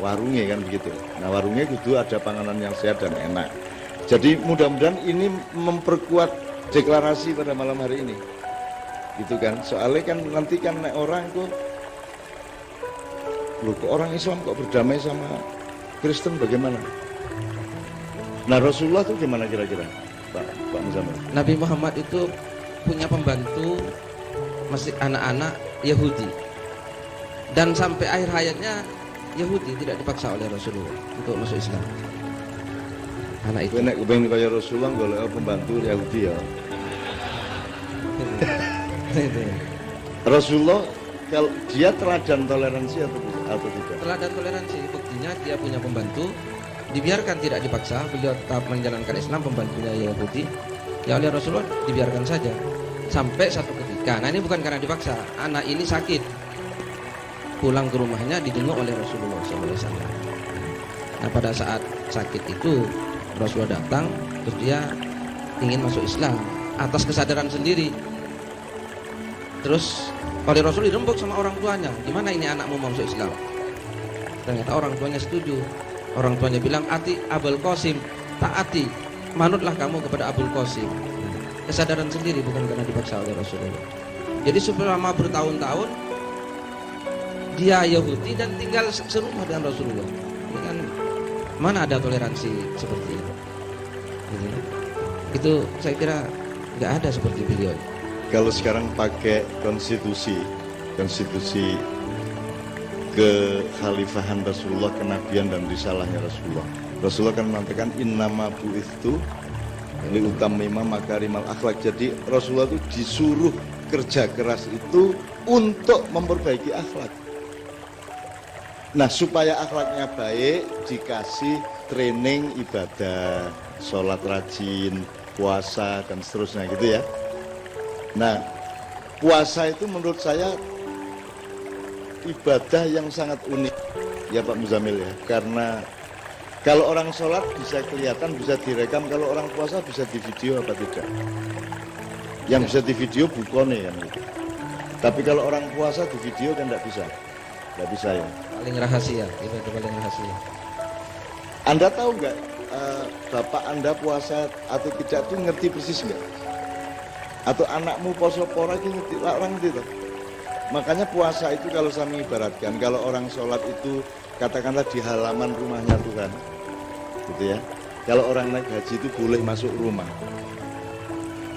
warungnya kan begitu. Nah warungnya kudu ada panganan yang sehat dan enak. Jadi mudah-mudahan ini memperkuat deklarasi pada malam hari ini. Gitu kan. Soalnya kan nanti kan orang kok, loh kok orang Islam kok berdamai sama Kristen bagaimana? Nah Rasulullah itu gimana kira-kira Pak Muzamil? Nabi Muhammad itu punya pembantu masih anak-anak Yahudi, dan sampai akhir hayatnya Yahudi tidak dipaksa oleh Rasulullah untuk masuk Islam. Anak itu. Nek kepengen kaya Rasulullah golek pembantu Yahudi ya. Rasulullah kalau dia teladan toleransi atau tidak? Teladan toleransi, buktinya dia punya pembantu, dibiarkan tidak dipaksa, beliau tetap menjalankan Islam, pembantunya Yahudi, ya oleh Rasulullah dibiarkan saja. Sampai satu ketika, nah ini bukan karena dipaksa, anak ini sakit, pulang ke rumahnya dijenguk oleh Rasulullah SAW. Nah pada saat sakit itu Rasulullah datang, terus dia ingin masuk Islam atas kesadaran sendiri. Terus oleh Rasul dirembuk sama orang tuanya, gimana ini anakmu mau masuk Islam? Ternyata orang tuanya setuju. Orang tuanya bilang, ati Abul Qasim, taati, manutlah kamu kepada Abul Qasim. Kesadaran sendiri, bukan karena dipaksa oleh Rasulullah. Jadi selama bertahun-tahun dia Yahudi dan tinggal serumah dengan Rasulullah. Ini kan mana ada toleransi seperti itu? Itu saya kira nggak ada seperti beliau. Kalau sekarang pakai konstitusi kekhalifahan Rasulullah, kenabian dan risalahnya Rasulullah. Rasulullah kan mengatakan innama bu'ithu liutammima makarimal akhlak. Jadi Rasulullah itu disuruh kerja keras itu untuk memperbaiki akhlak. Nah supaya akhlaknya baik dikasih training ibadah, sholat rajin, puasa dan seterusnya gitu ya. Nah puasa itu menurut saya ibadah yang sangat unik ya Pak Muzamil ya, karena kalau orang sholat bisa kelihatan, bisa direkam, kalau orang puasa bisa di video apa tidak. Yang bisa di video bukone kan gitu. Tapi kalau orang puasa di video kan nggak bisa ya. Paling rahasia, ibadah paling rahasia. Anda tahu nggak bapak Anda puasa atau tidak tuh ngerti persis nggak? Atau anakmu poso pora ngerti, orang ngerti tuh. Makanya puasa itu kalau saya mengibaratkan, kalau orang sholat itu katakanlah di halaman rumahnya Tuhan, gitu ya. Kalau orang naik haji itu boleh masuk rumah.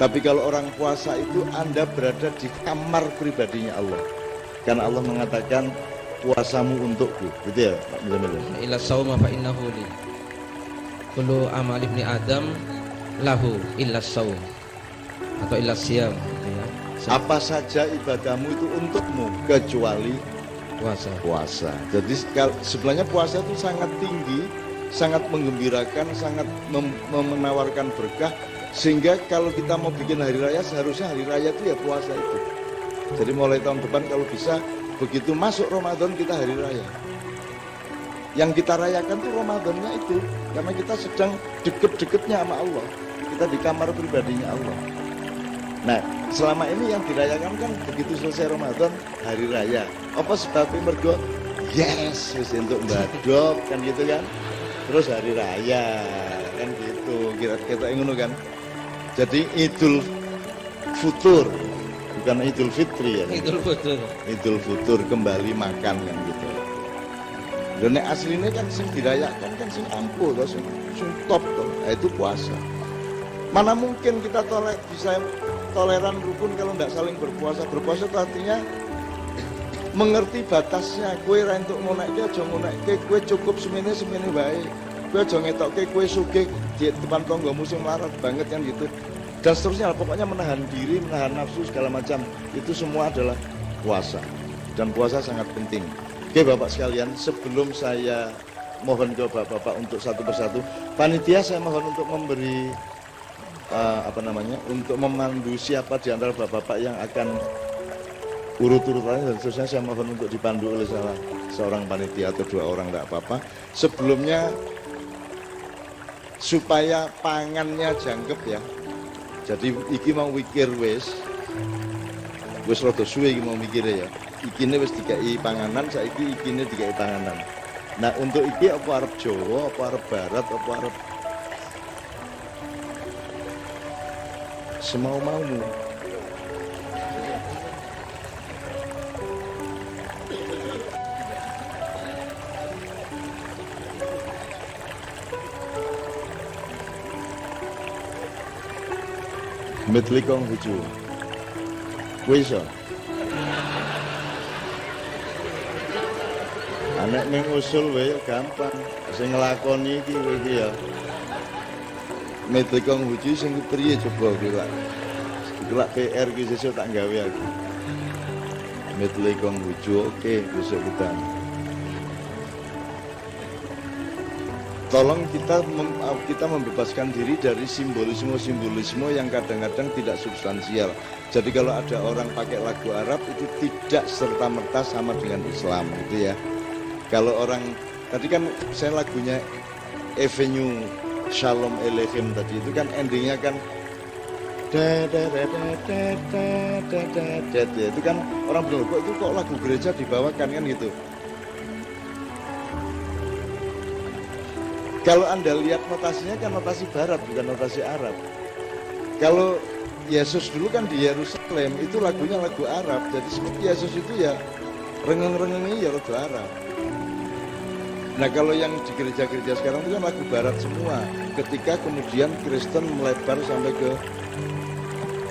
Tapi kalau orang puasa itu Anda berada di kamar pribadinya Allah. Karena Allah mengatakan puasamu untukku, gitu ya Pak Muzamil. Ila sauma fa innahu li. Kullu amal ibni Adam lahu illa saum atau illa siyam. Apa saja ibadahmu itu untukmu kecuali puasa. Jadi sebenarnya puasa itu sangat tinggi, sangat menggembirakan, sangat menawarkan berkah. Sehingga kalau kita mau bikin hari raya, seharusnya hari raya itu ya puasa itu. Jadi mulai tahun depan kalau bisa, begitu masuk Ramadan kita hari raya. Yang kita rayakan itu Ramadannya itu, karena kita sedang deket-deketnya sama Allah. Kita di kamar pribadinya Allah. Nah, selama ini yang dirayakan kan begitu selesai Ramadan hari raya. Apa sebabnya mergo yes, wis untuk badok kan gitu kan. Terus hari raya kan gitu, kita ngono kan. Jadi Idul Futur, bukan Idul Fitri ya. Idul Fitri. Idul Futur kembali makan kan gitu. Dan nek aslinya kan sing dirayakan kan sing ampuh toh, sing top toh. Nah, itu puasa. Mana mungkin kita bisa toleran rukun kalau tidak saling berpuasa. Berpuasa itu artinya mengerti batasnya. Kue ra entuk ngonekke aja ngonekke, kue cukup semene wae. Kue aja ngetokke kue sugih di depan tanggamu sing melarat banget kan gitu. Dan seterusnya, pokoknya menahan diri, menahan nafsu segala macam. Itu semua adalah puasa. Dan puasa sangat penting. Oke Bapak sekalian, sebelum saya mohon ke Bapak untuk satu persatu, panitia saya mohon untuk memberi untuk memandu siapa di antara Bapak-bapak yang akan urut-urutannya, dan seterusnya saya mohon untuk dipandu oleh salah seorang panitia atau 2 orang, tidak apa-apa. Sebelumnya supaya pangannya jangkep ya. Jadi iki mau wikir wis rada suwe iki mau mikire ya. Ikine wis dikai panganan, saiki ikine dikai panganan. Nah, untuk iki apa arep Jawa, apa arep Barat, apa arep semau-maumu. Metlikong huju. Kuwi iso. Anek ning usul wae gampang, sing nglakoni iki kowe iki ya. Metlikong huju sing priye coba kowe. Iku PR iki sesuk tak gawe aku. Metlikong huju oke, besok kita. Tolong kita membebaskan diri dari simbolisme yang kadang-kadang tidak substansial. Jadi kalau ada orang pakai lagu Arab itu tidak serta-merta sama dengan Islam gitu ya. Kalau orang tadi kan saya lagunya Avenue Shalom Elohim tadi itu kan endingnya kan ya, itu kan orang bilang kok itu kok lagu gereja dibawakan kan gitu. Kalau Anda lihat notasinya kan notasi barat bukan notasi Arab. Kalau Yesus dulu kan di Yerusalem itu lagunya lagu Arab. Jadi seperti Yesus itu ya rengeng-rengengnya ya lagu Arab. Nah kalau yang di gereja-gereja sekarang itu kan lagu barat semua. Ketika kemudian Kristen melebar sampai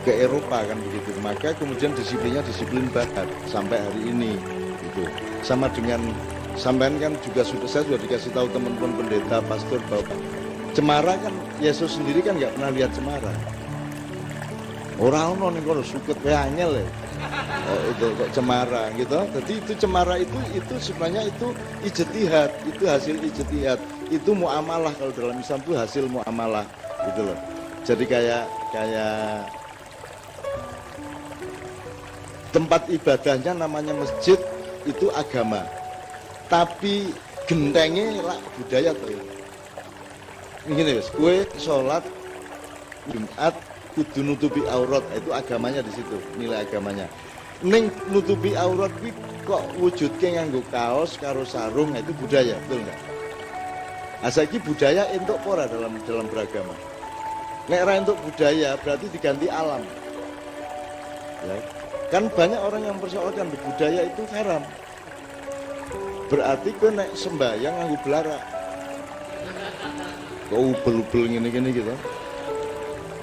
ke Eropa kan begitu. Maka kemudian disiplinnya disiplin barat sampai hari ini gitu. Sama dengan sampean kan juga saya sudah dikasih tahu teman-teman pendeta, pastor bahwa cemara kan Yesus sendiri kan nggak pernah lihat cemara. Orang ono ning kono suket wae angel ya. Oh, itu kok cemara gitu. Jadi itu cemara itu sebenarnya itu ijtihad, itu hasil ijtihad. Itu muamalah kalau dalam Islam itu hasil muamalah gitu loh. Jadi kayak tempat ibadahnya namanya masjid itu agama. Tapi gentengnya lah budaya tuh. Ini wis, kue sholat Jumat kudu nutupi aurat, itu agamanya di situ, nilai agamanya. Ning nutupi aurat kuwi kok wujudke nganggo kaos karo sarung, itu budaya, betul enggak? Saiki budaya entuk ora dalam beragama. Nek ora entuk budaya berarti diganti alam. Ya. Kan banyak orang yang mempersoalkan budaya itu haram. Berarti kau naik sembahyang nganggo belara. Kau ubel-ubel gini-gini gitu.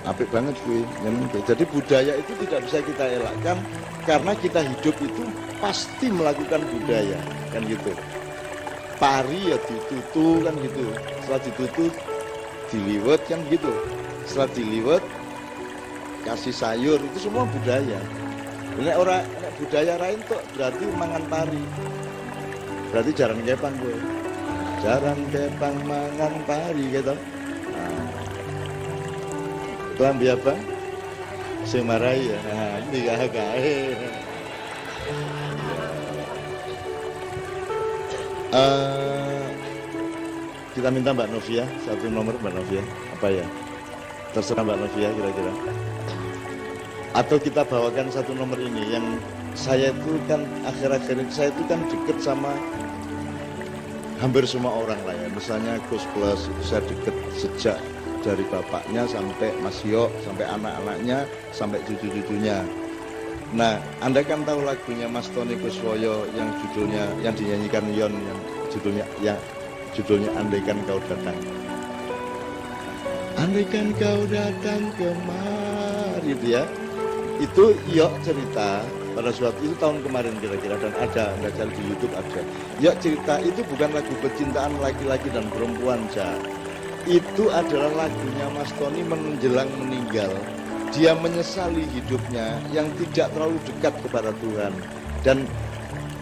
Apik banget kuwi. Jadi budaya itu tidak bisa kita elakkan karena kita hidup itu pasti melakukan budaya kan gitu. Pari ya ditutu kan gitu. Setelah ditutu diliwet kan gitu. Setelah diliwet kasih sayur itu semua budaya. Nek ora budaya lain tuh berarti mangan pari. Berarti jarang kepang gue. Jarang kepang mangan pari gitu. Kelambi apa? Semarai ya. Nah, ini gahe. Kita minta Mbak Novia satu nomor Mbak Novia. Apa ya? Terserah Mbak Novia kira-kira. Atau kita bawakan satu nomor ini yang saya itu kan akhir-akhir ini saya itu kan deket sama hampir semua orang lah ya. Misalnya Gus Plus itu saya deket sejak dari bapaknya sampai Mas Yok, sampai anak-anaknya, sampai cucu-cucunya. Nah, Anda kan tahu lagunya Mas Tony Kuswoyo yang judulnya, yang dinyanyikan Yon, yang judulnya Andaikan Kau Datang. Andaikan kau datang kemari, gitu ya. Itu Yok cerita pada suatu itu tahun kemarin kira-kira, dan ada, Anda cari di YouTube ada. Yok cerita itu bukan lagu percintaan laki-laki dan perempuan, Ca. Itu adalah lagunya Mas Tony menjelang meninggal. Dia menyesali hidupnya yang tidak terlalu dekat kepada Tuhan, dan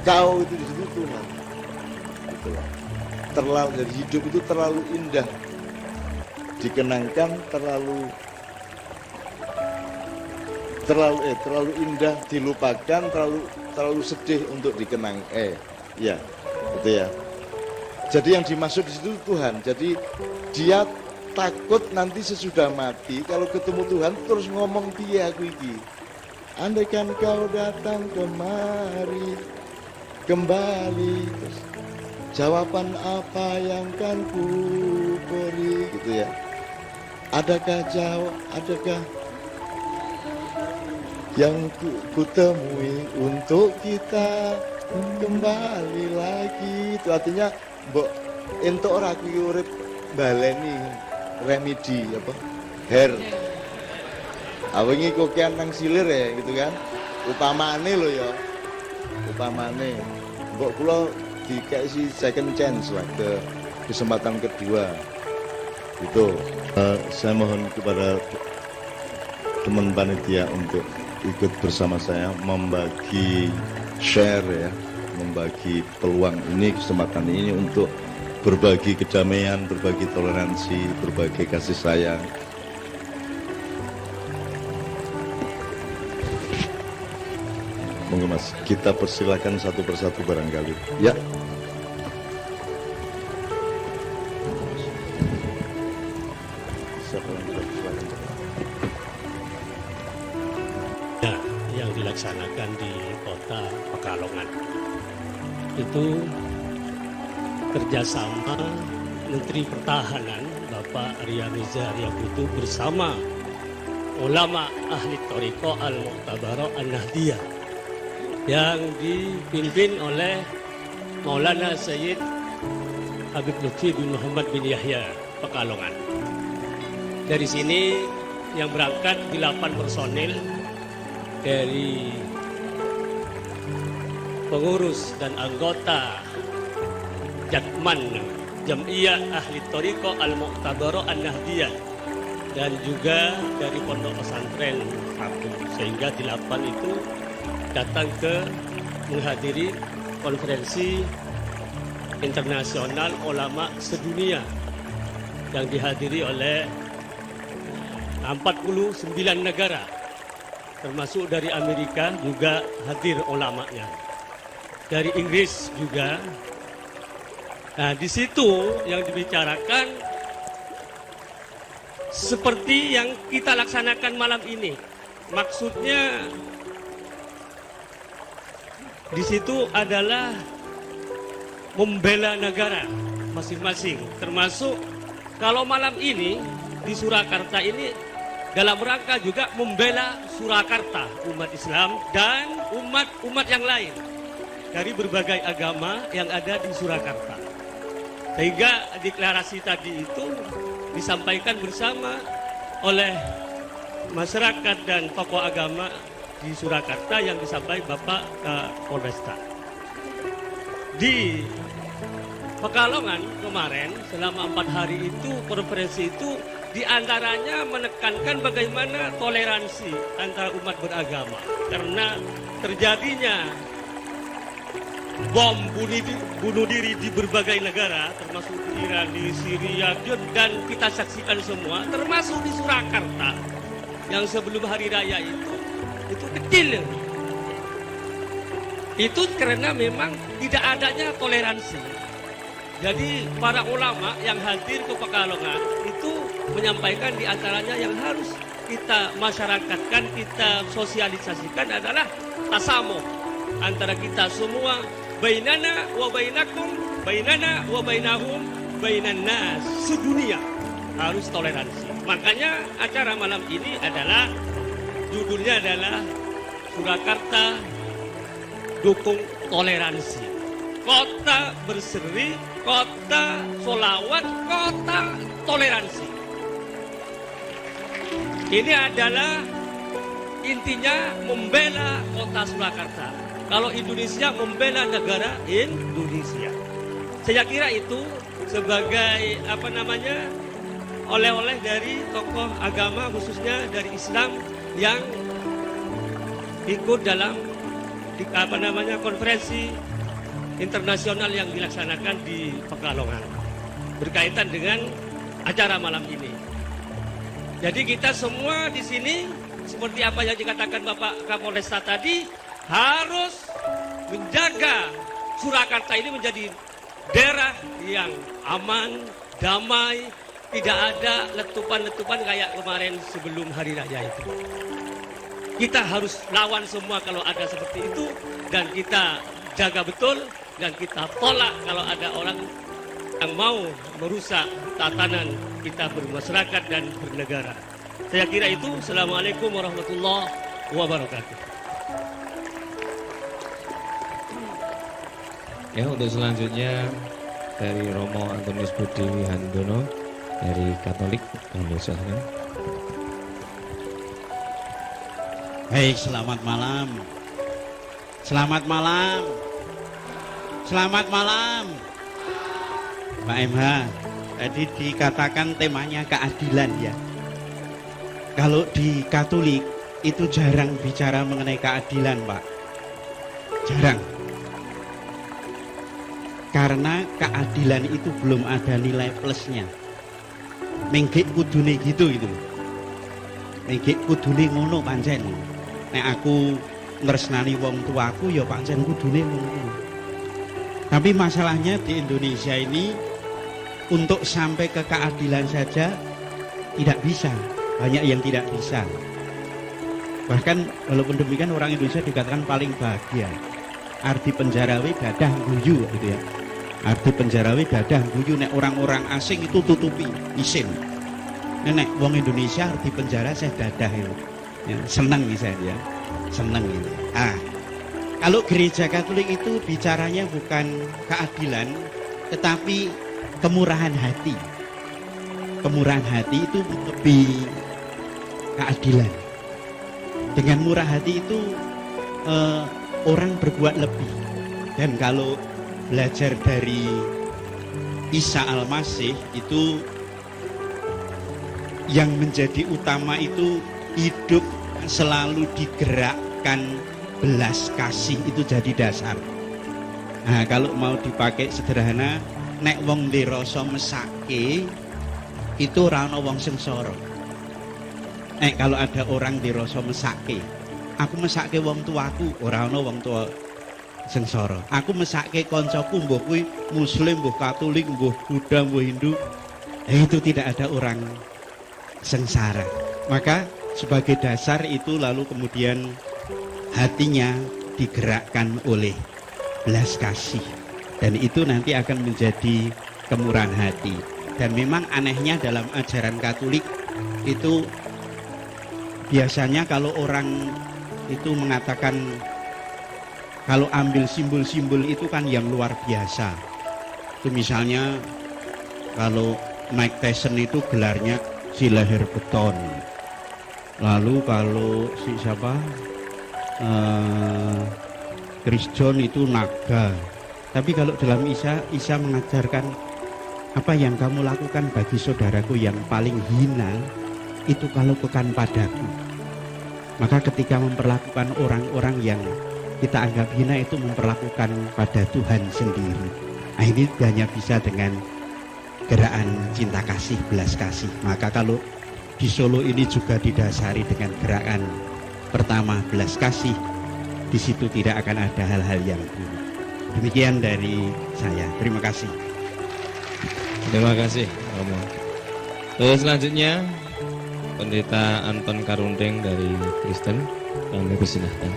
kau itu di situ Tuhan. Gitu loh. Terlalu, jadi hidup itu terlalu indah dikenangkan, terlalu indah dilupakan, terlalu sedih untuk dikenang. Ya, gitu ya. Jadi yang dimaksud di situ Tuhan. Jadi dia takut nanti sesudah mati kalau ketemu Tuhan terus ngomong piye aku iki. Andaikan kau datang kemari kembali, terus jawaban apa yang kan ku beri, gitu ya. Adakah yang ku temui untuk kita kembali lagi. Itu artinya mbok entuk ora aku urip baleni remedi apa hair awengi kokean nang silir ya, gitu kan. Upamane lho ya, upamane mbok kula dikasih second chance lah, ke kesempatan kedua itu. Saya mohon kepada teman panitia untuk ikut bersama saya membagi share ya, membagi peluang ini, kesempatan ini untuk berbagi kedamaian, berbagi toleransi, berbagi kasih sayang. Monggo Mas, kita persilakan satu persatu barangkali. Ya. Siapa yang silakan. Ya, yang dilaksanakan di kota Pekalongan itu kerjasama Menteri Pertahanan Bapak Arya Riza Aryakutu bersama ulama ahli Thariqah Al-Muqtabarah An-Nahdiyah yang dipimpin oleh Maulana Sayyid Habib Lutfi bin Muhammad bin Yahya Pekalongan. Dari sini yang berangkat 8 personil dari pengurus dan anggota Jakman Jam'iyah Ahli Thariqah Al-Muqtabarah An-Nahdiyah dan juga dari Pondok Pesantren Fatum, sehingga 8 itu datang ke menghadiri konferensi internasional ulama sedunia yang dihadiri oleh 49 negara, termasuk dari Amerika juga hadir ulamanya, dari Inggris juga. Nah, di situ yang dibicarakan seperti yang kita laksanakan malam ini. Maksudnya di situ adalah membela negara masing-masing, termasuk kalau malam ini di Surakarta ini dalam rangka juga membela Surakarta, umat Islam dan umat-umat yang lain dari berbagai agama yang ada di Surakarta. Sehingga deklarasi tadi itu disampaikan bersama oleh masyarakat dan tokoh agama di Surakarta yang disampaikan Bapak Polresta. Di Pekalongan kemarin selama 4 hari itu konferensi itu diantaranya menekankan bagaimana toleransi antara umat beragama, karena terjadinya bom bunuh diri di berbagai negara, termasuk di Iran, di Syria, dan kita saksikan semua, termasuk di Surakarta yang sebelum hari raya itu kecil. Itu karena memang tidak adanya toleransi. Jadi para ulama yang hadir ke Pekalongan itu menyampaikan diantaranya yang harus kita masyarakatkan, kita sosialisasikan adalah tasamuh antara kita semua, bainana wa bainakum, bainana wa bainahum, bainan nas, sedunia harus toleransi. Makanya acara malam ini adalah judulnya adalah Surakarta Dukung Toleransi. Kota berseri, kota solawat, kota toleransi. Ini adalah intinya membela kota Surakarta. Kalau Indonesia membela negara Indonesia. Saya kira itu sebagai oleh-oleh dari tokoh agama khususnya dari Islam yang ikut dalam konferensi internasional yang dilaksanakan di Pekalongan berkaitan dengan acara malam ini. Jadi kita semua di sini seperti apa yang dikatakan Bapak Kapolresta tadi harus menjaga Surakarta ini menjadi daerah yang aman, damai, tidak ada letupan-letupan kayak kemarin sebelum hari raya itu. Kita harus lawan semua kalau ada seperti itu dan kita jaga betul dan kita tolak kalau ada orang yang mau merusak tatanan kita bermasyarakat dan bernegara. Saya kira itu. Assalamualaikum warahmatullahi wabarakatuh. Ya, untuk selanjutnya dari Romo Antonius Budi Wihandono dari Katolik Indonesia. Baik, selamat malam. Selamat malam. Selamat malam. Pak MH, tadi dikatakan temanya keadilan ya. Kalau di Katolik itu jarang bicara mengenai keadilan, Pak. Jarang. Karena keadilan itu belum ada nilai plusnya. Menggek kudune gitu. Menggek kudune ngono pancen. Nek aku nresnani wong tuaku ya pancen kudune ngono. Tapi masalahnya di Indonesia ini untuk sampai ke keadilan saja tidak bisa. Banyak yang tidak bisa. Bahkan walaupun demikian orang Indonesia dikatakan paling bahagia. Arti penjarawi dadah guyu gitu ya. Arti penjarawi dadah guyu, nek orang-orang asing itu tutupi isin. Nek wong Indonesia arti penjara saya dadah itu. Ya, senang nih saya ya. Senang gitu. Kalau gereja Katolik itu bicaranya bukan keadilan tetapi kemurahan hati. Kemurahan hati itu lebih keadilan. Dengan murah hati itu orang berbuat lebih. Dan kalau belajar dari Isa Al-Masih itu yang menjadi utama itu hidup selalu digerakkan belas kasih, itu jadi dasar. Nah, kalau mau dipakai sederhana, nek wong di rasa mesake itu ora ana wong sengsara. Nek kalau ada orang di rasa mesake, aku mesake wong tuaku, ora ana wong tua sengsara. Aku mesake koncoku, mbuh kuwi muslim, mbuh katolik, mbuh Buddha, mbuh Hindu, itu tidak ada orang sengsara. Maka sebagai dasar itu lalu kemudian hatinya digerakkan oleh belas kasih, dan itu nanti akan menjadi kemurahan hati. Dan memang anehnya dalam ajaran Katolik itu biasanya kalau orang itu mengatakan kalau ambil simbol-simbol itu kan yang luar biasa. Itu misalnya kalau Mike Tyson itu gelarnya si leher beton. Lalu kalau si siapa? Chris John itu naga. Tapi kalau dalam Isa mengajarkan apa yang kamu lakukan bagi saudaraku yang paling hina itu kalau bukan padaku. Maka ketika memperlakukan orang-orang yang kita anggap hina itu memperlakukan pada Tuhan sendiri. Nah, ini hanya bisa dengan gerakan cinta kasih, belas kasih. Maka kalau di Solo ini juga didasari dengan gerakan pertama belas kasih, di situ tidak akan ada hal-hal yang buruk. Demikian dari saya. Terima kasih. Terima kasih, Romo. Terus selanjutnya Pendeta Anton Karundeng dari Kristen, kami persilahkan.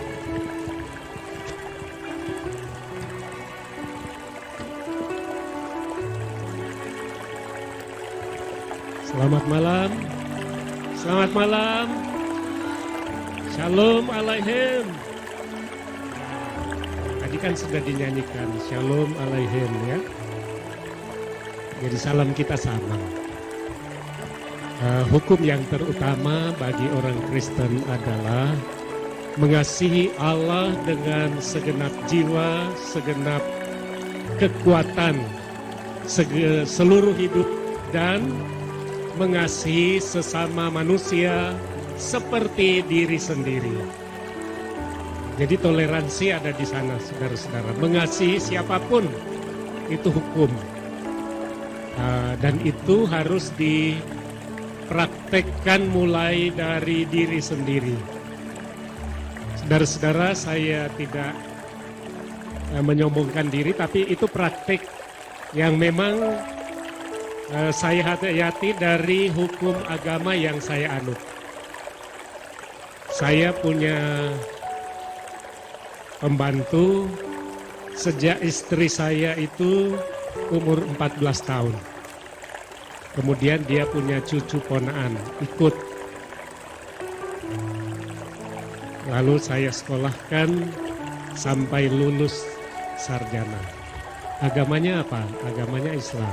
Selamat malam. Selamat malam. Shalom Aleichem. Tadi kan sudah dinyanyikan Shalom Aleichem ya. Jadi salam kita sama. Hukum yang terutama bagi orang Kristen adalah mengasihi Allah dengan segenap jiwa, segenap kekuatan, seluruh hidup, dan mengasihi sesama manusia seperti diri sendiri. Jadi toleransi ada di sana, saudara-saudara. Mengasihi siapapun itu hukum, dan itu harus dipraktekkan mulai dari diri sendiri. Saudara-saudara, saya tidak menyombongkan diri, tapi itu praktek yang memang saya hayati dari hukum agama yang saya anut. Saya punya pembantu sejak istri saya itu umur 14 tahun. Kemudian dia punya cucu ponaan, ikut. Lalu saya sekolahkan sampai lulus sarjana. Agamanya apa? Agamanya Islam.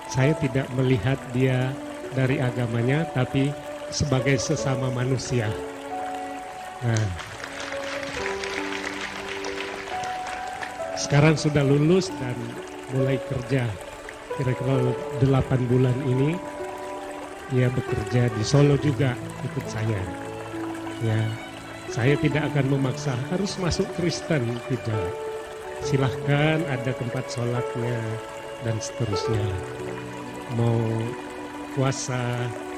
Saya tidak melihat dia dari agamanya, tapi sebagai sesama manusia. Nah, sekarang sudah lulus dan mulai kerja. Kira-kira 8 bulan ini dia bekerja di Solo juga ikut saya. Ya, saya tidak akan memaksa harus masuk Kristen, tidak. Silahkan, ada tempat sholatnya dan seterusnya. Mau puasa,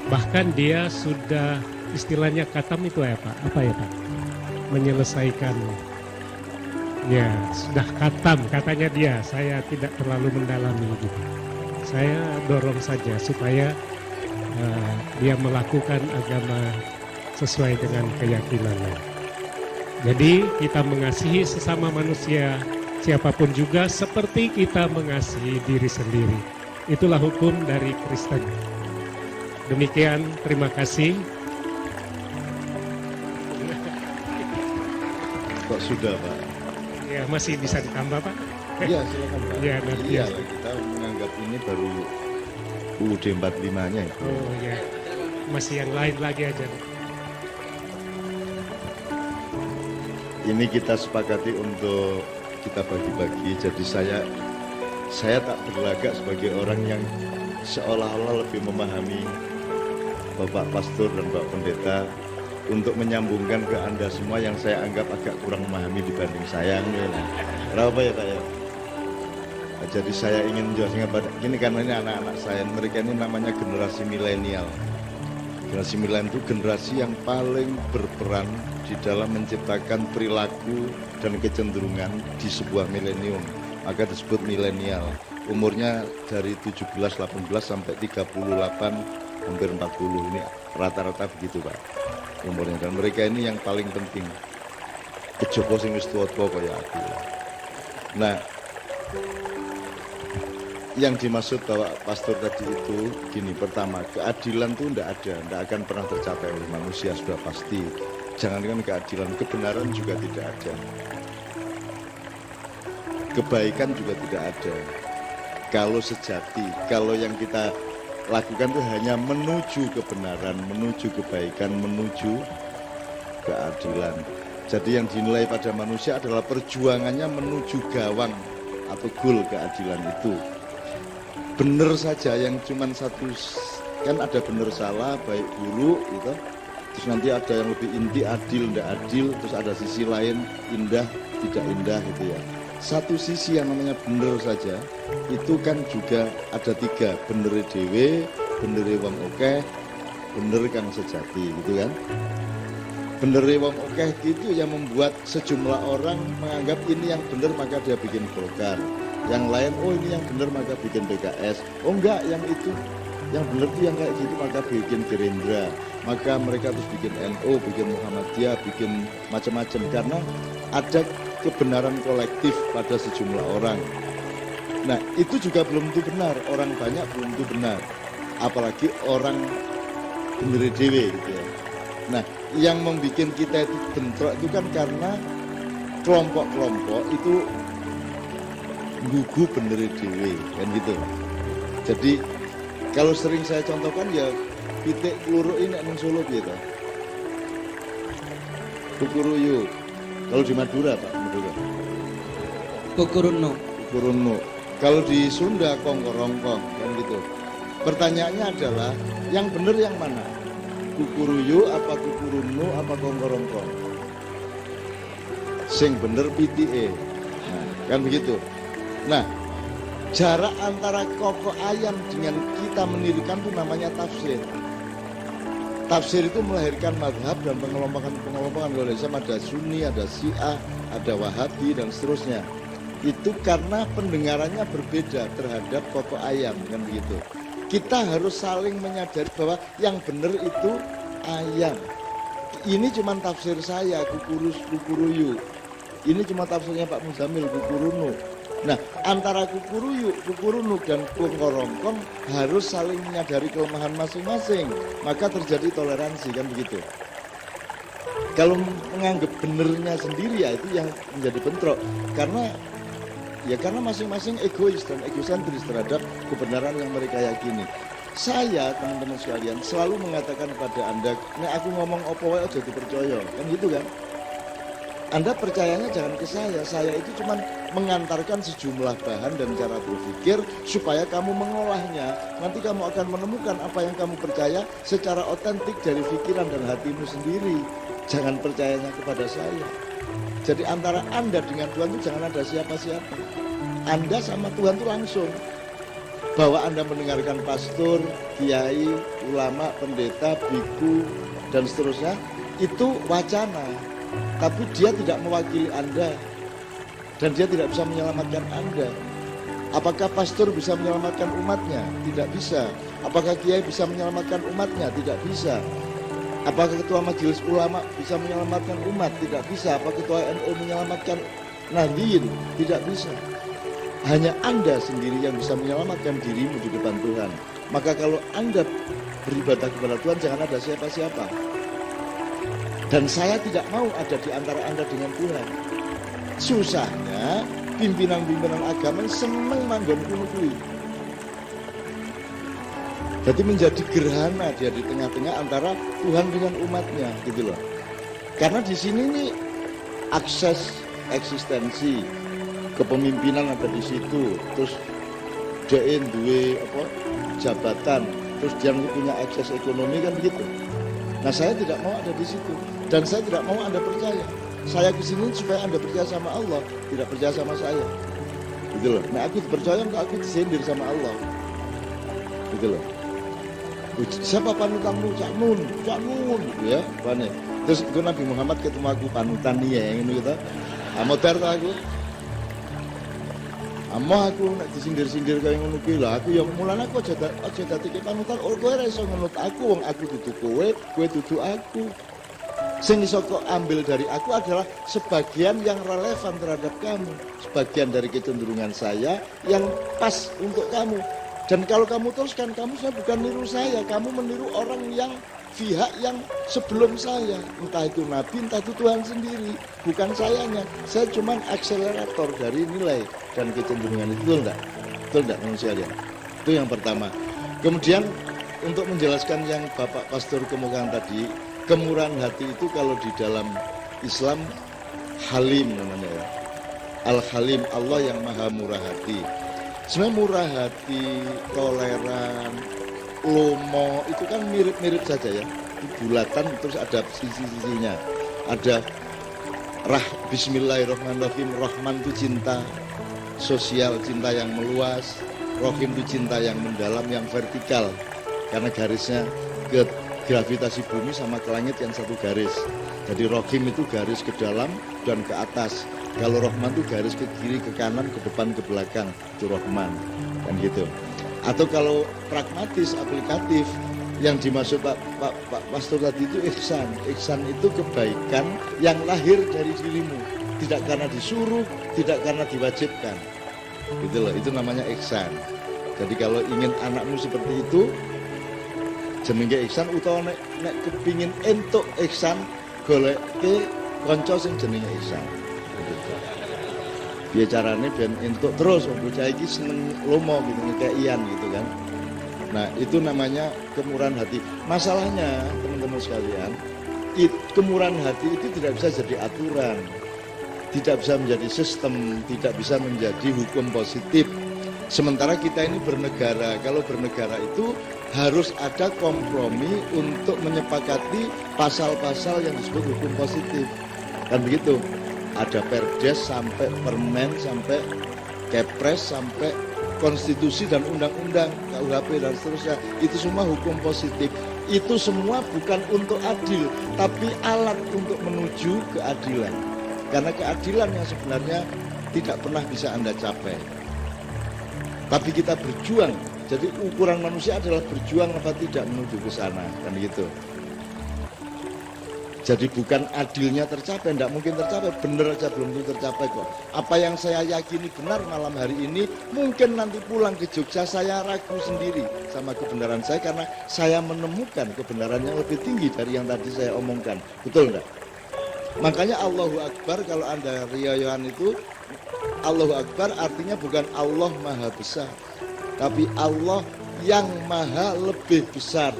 bahkan dia sudah istilahnya khatam itu ya Pak, apa ya Pak? Menyelesaikan, ya sudah khatam katanya dia. Saya tidak terlalu mendalami gitu. Saya dorong saja supaya dia melakukan agama sesuai dengan keyakinannya. Jadi kita mengasihi sesama manusia, siapapun juga seperti kita mengasihi diri sendiri. Itulah hukum dari Kristen. Demikian, terima kasih. Kok sudah Pak? Ya, masih bisa ditambah Pak? Iya silakan Pak. Ya, nanti. Iya, kita menganggap ini baru UUD 45-nya itu. Oh ya, masih yang lain lagi aja. Ini kita sepakati untuk kita bagi-bagi. Jadi saya tak berlagak sebagai orang yang seolah-olah lebih memahami Bapak Pastor dan Bapak Pendeta untuk menyambungkan ke Anda semua yang saya anggap agak kurang memahami dibanding saya. Kenapa ya Pak ya? Jadi saya ingin menjelaskan pada ini, karena ini anak-anak saya, mereka ini namanya generasi milenial. Generasi milenial itu generasi yang paling berperan di dalam menciptakan perilaku dan kecenderungan di sebuah milenium. Maka disebut milenial. Umurnya dari 17, 18 sampai 38, hampir 40. Ini rata-rata begitu Pak umurnya. Dan mereka ini yang paling penting. Kejopo sing wis tuwa-tuwa kaya aku. Nah, yang dimaksud Bapak Pastor tadi itu gini, pertama, keadilan itu tidak akan pernah tercapai oleh manusia, sudah pasti. Jangankan keadilan, kebenaran juga tidak ada. Kebaikan juga tidak ada. Kalau sejati, kalau yang kita lakukan itu hanya menuju kebenaran, menuju kebaikan, menuju keadilan. Jadi yang dinilai pada manusia adalah perjuangannya menuju gawang atau goal keadilan itu. Benar saja yang cuman satu, kan ada benar salah, baik buruk gitu. Terus nanti ada yang lebih inti, adil, tidak adil. Terus ada sisi lain, indah, tidak indah gitu ya. Satu sisi yang namanya benar saja, itu kan juga ada 3. Bener dewe, bener wong okeh, bener kang sejati gitu kan. Bener wong okeh itu yang membuat sejumlah orang menganggap ini yang benar maka dia bikin Golkar. Yang lain, oh ini yang benar maka bikin PKS. Oh enggak, yang itu, yang benar itu yang kayak gitu maka bikin Gerindra. Maka mereka terus bikin NU, bikin Muhammadiyah, bikin macam-macam. Karena ada kebenaran kolektif pada sejumlah orang. Nah itu juga belum tentu benar, orang banyak belum tentu benar. apalagi orang bener dewe gitu ya. Nah, yang membuat kita itu bentrok itu kan karena kelompok-kelompok itu gugu bener dewe kan gitu. Jadi kalau sering saya contohkan ya pitik keluru ini nang Solo gitu. Kukuruyu. Kalau di Madura Pak, Madura. Kukuruno. Kukuruno. Kalau di Sunda kongkorongkong kan gitu. Pertanyaannya adalah yang benar yang mana? Kukuruyu apa kukurunu apa kongkorongkong? Sing bener pitike. Nah, kan begitu. Nah, jarak antara koko ayam dengan kita mendirikan itu namanya tafsir. Tafsir itu melahirkan madhab dan pengelompokan oleh Islam, ada Sunni, ada Syiah, ada Wahabi dan seterusnya. Itu karena pendengarannya berbeda terhadap koko ayam kan begitu. Kita harus saling menyadari bahwa yang benar itu ayam. Ini cuma tafsir saya, kukuruyu. Ini cuma tafsirnya Pak Muzamil, kukurunu. Nah, antara kukurunu dan kongkorongkong harus saling menyadari kelemahan masing-masing. Maka terjadi toleransi kan begitu. Kalau menganggap benernya sendiri ya itu yang menjadi bentrok. Karena masing-masing egois dan egosentris terhadap kebenaran yang mereka yakini. Saya, teman-teman sekalian, selalu mengatakan kepada Anda, nek aku ngomong opo wae aja dipercaya, kan gitu kan? Anda percayanya jangan ke saya itu cuma mengantarkan sejumlah bahan dan cara berpikir supaya kamu mengolahnya. Nanti kamu akan menemukan apa yang kamu percaya secara otentik dari pikiran dan hatimu sendiri. Jangan percayanya kepada saya. Jadi antara Anda dengan Tuhan itu jangan ada siapa-siapa. Anda sama Tuhan itu langsung. Bahwa Anda mendengarkan pastor, kiai, ulama, pendeta, biku, dan seterusnya, itu wacana. Tapi dia tidak mewakili Anda. Dan dia tidak bisa menyelamatkan Anda. Apakah pastor bisa menyelamatkan umatnya? Tidak bisa. Apakah kiai bisa menyelamatkan umatnya? Tidak bisa. Apakah ketua majelis ulama bisa menyelamatkan umat? Tidak bisa. Apakah ketua NU menyelamatkan Nahdliyin? Tidak bisa. Hanya Anda sendiri yang bisa menyelamatkan dirimu di depan Tuhan. Maka kalau Anda beribadah kepada Tuhan, jangan ada siapa-siapa. Dan saya tidak mau ada di antara Anda dengan Tuhan. Susahnya pimpinan-pimpinan agama senang manggon kuno-kuno. Jadi menjadi gerhana dia di tengah-tengah antara Tuhan dengan umatnya gitu loh. Karena di sini nih akses eksistensi kepemimpinan ada di situ. Terus dia duwe jabatan, terus dia punya akses ekonomi kan begitu. Nah, saya tidak mau ada di situ dan saya tidak mau Anda percaya. Saya kesini supaya Anda percaya sama Allah, tidak percaya sama saya. Gitu loh. Nah, aku percaya enggak, aku disindir sama Allah. Gitu loh. Siapa panutanmu? Cak Nun gitu ya, pane. Terus itu Nabi Muhammad ketemu aku panutan nih ya, ngono gitu. Amodar ta aku. Amma aku nek disindir-sindir kaya ngono kuwi lah, aku ya mulane aku aja dadi panutan. Oh, kowe ora iso ngenut aku, wong aku dudu kowe dudu aku. Sing iso kok ambil dari aku adalah sebagian yang relevan terhadap kamu, sebagian dari kecenderungan saya yang pas untuk kamu. Dan kalau kamu teruskan, kamu saya bukan niru saya, kamu meniru orang yang pihak yang sebelum saya, entah itu Nabi, entah itu Tuhan sendiri, bukan sayanya. Saya cuma akselerator dari nilai dan kecenderungan itu, betul enggak manusia ya? Itu yang pertama. Kemudian untuk menjelaskan yang Bapak Pastor kemukakan tadi, kemurahan hati itu kalau di dalam Islam Halim namanya ya. Al-Halim, Allah yang maha murah hati. Sebenarnya murah hati, toleran, lomo itu kan mirip-mirip saja ya. Bulatan terus ada sisi-sisinya. Ada Bismillahirrahmanirrahim. Rahman itu cinta sosial, cinta yang meluas. Rahim itu cinta yang mendalam, yang vertikal. Karena garisnya ke gravitasi bumi sama ke langit yang satu garis. Jadi Rahim itu garis ke dalam dan ke atas. Kalau Rahman itu garis ke kiri, ke kanan, ke depan, ke belakang. Itu Rahman, kan gitu. Atau kalau pragmatis, aplikatif, yang dimaksud Pak Pastor tadi itu ihsan. Ihsan itu kebaikan yang lahir dari dirimu. Tidak karena disuruh, tidak karena diwajibkan. Gitu loh, itu namanya ihsan. Jadi kalau ingin anakmu seperti itu, jenenge ihsan utawa nek kepingin entuk ihsan goleke kanca sing jenenge ihsan. Piye carane ben entuk terus wong bocah iki seneng lomo gitu ngekeian gitu kan. Nah, itu namanya kemurahan hati. Masalahnya, teman-teman sekalian, kemurahan hati itu tidak bisa jadi aturan, tidak bisa menjadi sistem, tidak bisa menjadi hukum positif. Sementara kita ini bernegara, kalau bernegara itu harus ada kompromi untuk menyepakati pasal-pasal yang disebut hukum positif. Kan begitu, ada perdes sampai permen, sampai kepres, sampai konstitusi dan undang-undang, KUHP dan seterusnya, itu semua hukum positif. Itu semua bukan untuk adil, tapi alat untuk menuju keadilan. Karena keadilan yang sebenarnya tidak pernah bisa Anda capai. Tapi kita berjuang, jadi ukuran manusia adalah berjuang apa tidak menuju ke sana, kan gitu. Jadi bukan adilnya tercapai, tidak mungkin tercapai, benar aja belum tentu tercapai kok. Apa yang saya yakini benar malam hari ini, mungkin nanti pulang ke Jogja saya ragu sendiri sama kebenaran saya karena saya menemukan kebenaran yang lebih tinggi dari yang tadi saya omongkan. Betul enggak? Makanya Allahu Akbar, kalau Anda riayan itu, Allahu Akbar artinya bukan Allah Maha Besar, tapi Allah yang Maha Lebih Besar.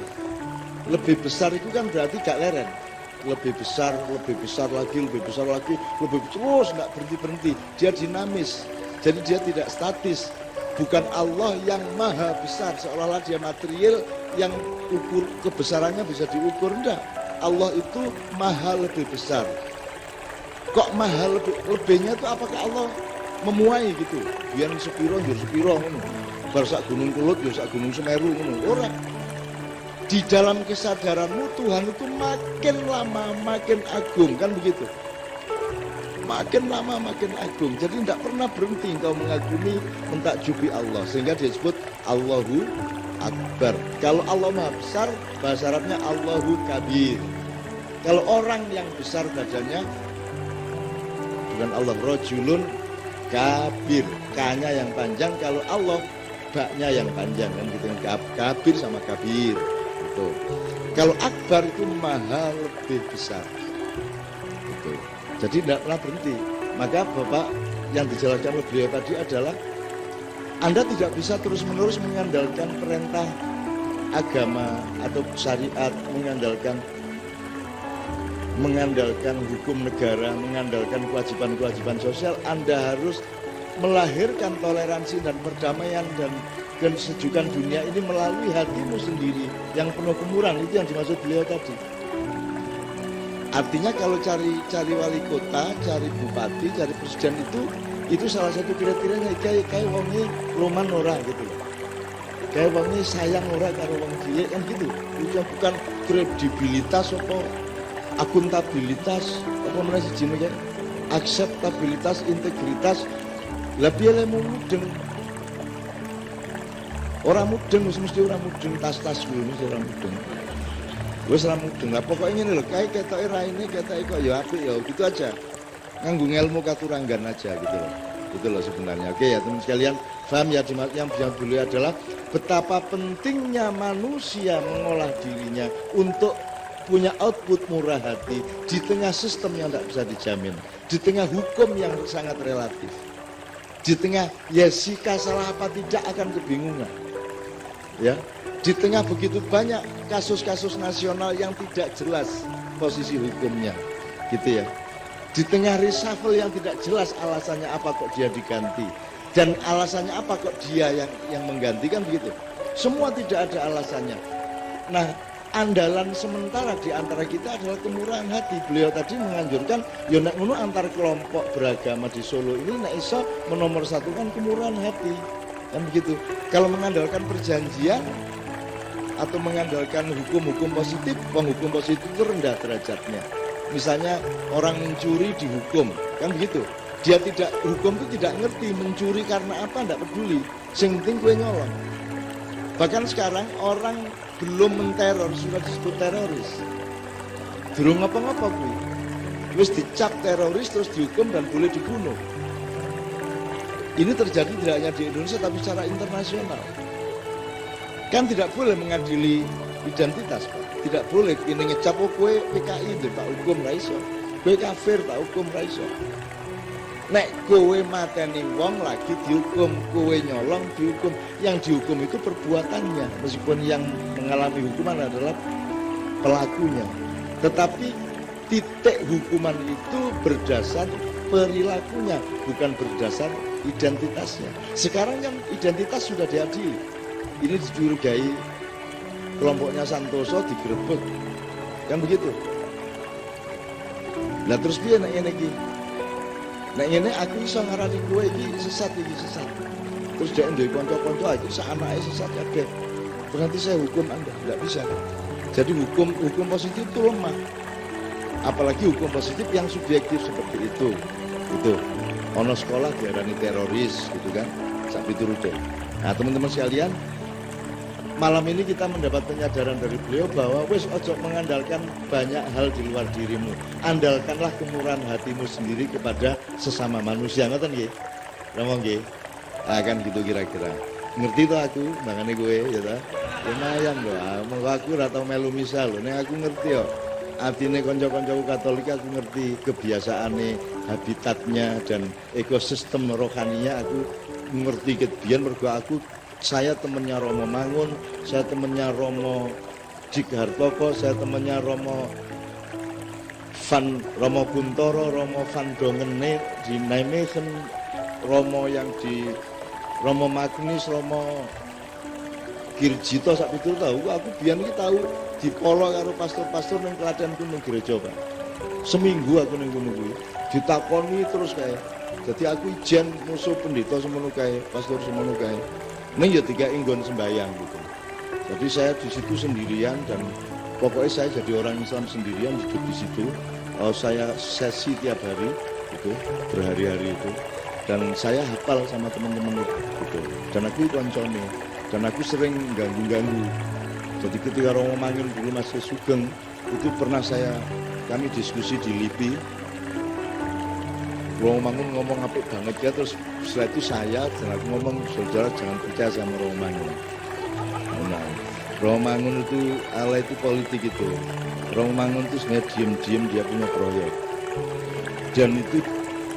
Lebih besar itu kan berarti gak leren. Lebih besar lagi, lebih besar lagi, lebih terus nggak berhenti. Dia dinamis, jadi dia tidak statis. Bukan Allah yang maha besar, seolah-olah dia material yang ukur kebesarannya bisa diukur, enggak. Allah itu maha lebih besar. Kok maha lebihnya itu apakah Allah memuai gitu? Biar sepiro, bar sak gunung Kelut, biar sak gunung Semeru, orang. Di dalam kesadaranmu Tuhan itu makin lama makin agung, kan begitu? Makin lama makin agung. Jadi tidak pernah berhenti engkau mengagumi, mentakjubi Allah. Sehingga disebut Allahu Akbar. Kalau Allah Maha Besar, bahasa Arabnya Allahu Kabir. Kalau orang yang besar badannya, bukan Allah, rojulun kabir. K-nya yang panjang, kalau Allah baknya yang panjang, kan gitu. Kabir sama kabir. Itu. Kalau akbar itu maha lebih besar. Itu. Jadi tidak pernah berhenti. Maka Bapak yang dijelaskan oleh beliau tadi adalah Anda tidak bisa terus-menerus mengandalkan perintah agama atau syariat, mengandalkan hukum negara, mengandalkan kewajiban-kewajiban sosial. Anda harus melahirkan toleransi dan perdamaian dan kesejukan dunia ini melalui hatimu sendiri yang penuh kemurahan. Itu yang dimaksud beliau tadi. Artinya kalau cari wali kota, cari bupati, cari presiden itu salah satu kriterianya kayak wongi loman ora gitu loh. Kayak wongi sayang ora karo wong cilik kan gitu. Itu bukan kredibilitas atau akuntabilitas apa meneh jenenge akseptabilitas, integritas. Lah piye lemu mudeng. Orang mudeng mesti orang mudeng tas-tas kuwi mesti orang mudeng. Wis ora mudeng. Lah pokoke ngene lho, kae ketoke raine ketoke kok ya apik ya gitu aja. Nganggo ilmu katuranggan aja gitu loh. Itu loh sebenarnya. Oke ya teman sekalian, paham ya yang beliau adalah betapa pentingnya manusia mengolah dirinya untuk punya output murah hati di tengah sistem yang tidak bisa dijamin, di tengah hukum yang sangat relatif, di tengah Yesika salah apa tidak akan kebingungan. Ya, di tengah begitu banyak kasus-kasus nasional yang tidak jelas posisi hukumnya, gitu ya. Di tengah reshuffle yang tidak jelas alasannya apa kok dia diganti dan alasannya apa kok dia yang menggantikan begitu. Semua tidak ada alasannya. Nah, andalan sementara di antara kita adalah kemurahan hati. Beliau tadi menganjurkan ya nek ngono antar kelompok beragama di Solo ini nek iso menomorsatukan kemurahan hati. Kan begitu. Kalau mengandalkan perjanjian atau mengandalkan hukum-hukum positif, hukum positif itu rendah derajatnya. Misalnya orang mencuri dihukum, kan begitu. Dia tidak, hukum itu tidak ngerti mencuri karena apa, tidak peduli. Sing penting kowe nyolong. Bahkan sekarang orang belum menteror sudah disebut teroris. Durung ngapa-ngapa kuwi. Wis dicap teroris terus dihukum dan boleh dibunuh. Ini terjadi tidak hanya di Indonesia tapi secara internasional. Kan tidak boleh mengadili identitas, Pak. Tidak boleh ini ngecap kowe PKI tak hukum ra iso. Kowe kafir tak hukum ra iso. Nek kowe mateni wong lagi dihukum, kowe nyolong dihukum. Yang dihukum itu perbuatannya, meskipun yang mengalami hukuman adalah pelakunya. Tetapi titik hukuman itu berdasar perilakunya, bukan berdasar identitasnya. Sekarang yang identitas sudah diadili. Ini dicurigai kelompoknya Santoso digerebek. Kan begitu. Nah terus piye nek ngene iki? Nek ngene aku iso ngarani kowe iki sesat iki sesat. Terus dia duwe kanca-kanca iki sak anake sesat kabeh. Berarti saya hukum Anda, enggak bisa. Jadi hukum positif itu lemah. Apalagi hukum positif yang subjektif seperti itu. Itu ono sekolah diarani teroris gitu kan. Sak piturute. Nah, teman-teman sekalian, malam ini kita mendapat penyadaran dari beliau bahwa wis ojo mengandalkan banyak hal di luar dirimu. Andalkanlah kemurahan hatimu sendiri kepada sesama manusia. Ngoten nggih? Ngomong nggih. Akan gitu kira-kira. Ngerti tuh aku, makanya gue ya ta. Lumayan loh, aku ora tau melu misa lho. Nek aku ngerti yo. Atine kanca-kancaku Katolik aku ngerti kebiasaane, habitatnya dan ekosistem rohaninya aku ngerti kebiyen mergo saya temennya Romo Mangun, saya temennya Romo Dik Hartoko, saya temennya Romo Kuntoro, Romo Van Dongene di Nijmegen, Romo yang di Romo Magnis, Romo Girjito sak pitur tahu. Aku biyen iki tahu dipolo karo pastor-pastor ning Klaten ku ning gereja, Pak. Seminggu aku ning kono kuwi ditakoni terus kae. Jadi aku ijen musuh pendeta semono kae, pastor semono kae. Ning ya tiga inggon sembahyang gitu. Jadi saya di situ sendirian dan pokoknya saya jadi orang Islam sendirian hidup di situ. Saya sesi tiap hari gitu, berhari-hari itu. Dan saya hafal sama teman-teman gitu. Dan aku koncone, dan aku sering ganggu-ganggu. Jadi ketika Romo Mangun dulu masih sugeng, itu pernah kami diskusi di LIPI. Romo Mangun ngomong apik banget ya, terus setelah itu saya dan aku ngomong, saudara jangan percaya sama Romo Mangun. Nah, Romo Mangun itu ala itu politik itu. Romo Mangun itu sebenarnya diem-diem dia punya proyek. Dan itu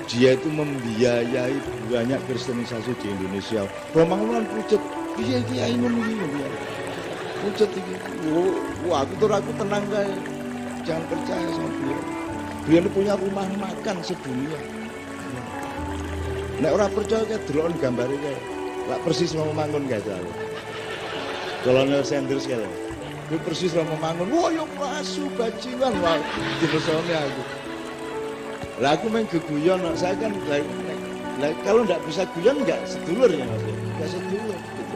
dia itu membiayai banyak kristenisasi di Indonesia. Romo Mangun kan pucet, iya kiai ngono iki. Pucet iki. Wah, aku tenang kae. Jangan percaya sama beliau. Beliau punya rumah makan sedunia. Nek ora percaya kae delokon gambare kae. Lak persis Romo Mangun kae jare. Kolonel Sanders kae. Kuwi persis Romo Mangun. Wah, yo asu bajingan wae. Dipesone aku. Lah aku main geguyon, saya kan kalau nggak bisa guyon nggak sedulur ya Mas. Nggak sedulur gitu.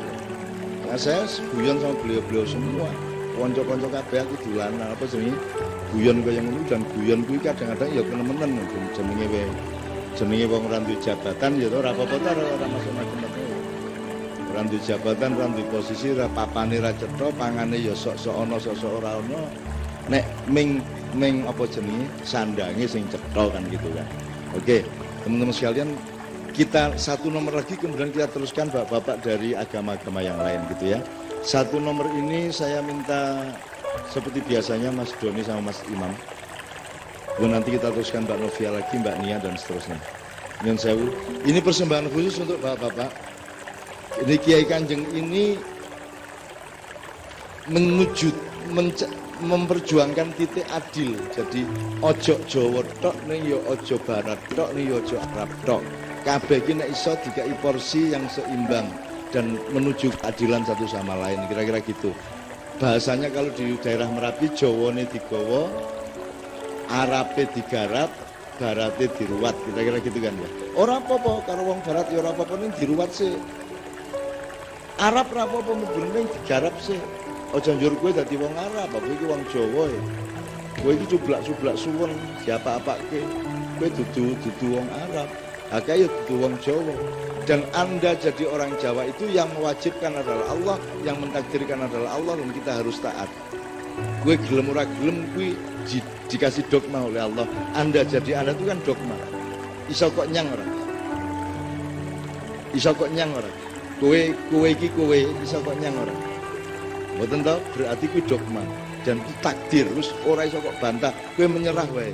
Nah, saya guyon sama beliau-beliau semua. Konco-konco kabeh aku dolanan apa jenenge? Guyon kaya ngono dan guyon kuwi kadang-kadang ya kenemenen jenenge wong ora duwe jabatan ya ora apa-apa ta ora masuk macam-macam. Ora duwe jabatan, ora duwe posisi, ora papane ra cetha, pangane ya sok-sok ana, sok-sok ora ana. Nek ming apa jenenge sandange sing cetha kan gitu kan. Oke, teman-teman sekalian, kita satu nomor lagi kemudian kita teruskan bapak-bapak dari agama-agama yang lain gitu ya. Satu nomor ini saya minta seperti biasanya Mas Doni sama Mas Imam. Kemudian nanti kita teruskan Mbak Novia lagi, Mbak Nia dan seterusnya. Nyun sewu. Ini persembahan khusus untuk bapak-bapak. Ini Kiai Kanjeng ini memperjuangkan titik adil. Jadi ojo Jawa tok ning yo ojo Barat tok ning yo ojo Arab tok. Kabeh iki nek iso dikai porsi yang seimbang dan menuju keadilan satu sama lain, kira-kira gitu. Bahasanya kalau di daerah Merapi, Jawane digawa, Arabe digarap, Barate diruwat, kira-kira gitu kan ya. Ora apa-apa karo wong Barat ya ora apa-apa ning diruwat sih. Arab ora apa-apa mung digarap sih. Aja njur kowe dadi wong Arab, kowe iki wong Jawa ya. Kowe iki cublak-cublak suweng, diapa-apake. Kowe dudu wong Arab. Akeh ya dudu wong Jawa. Dan Anda jadi orang Jawa itu yang mewajibkan adalah Allah, yang mentakdirkan adalah Allah dan kita harus taat. Kowe gelem ora gelem kuwi dikasih dogma oleh Allah. Anda jadi Anda itu kan dogma. Iso kok nyang ora? Iso kok nyang ora? Kowe iki kowe iso kok nyang ora? Mboten to berarti kuwi dogma dan itu takdir wis ora iso kok bantah kowe menyerah wae.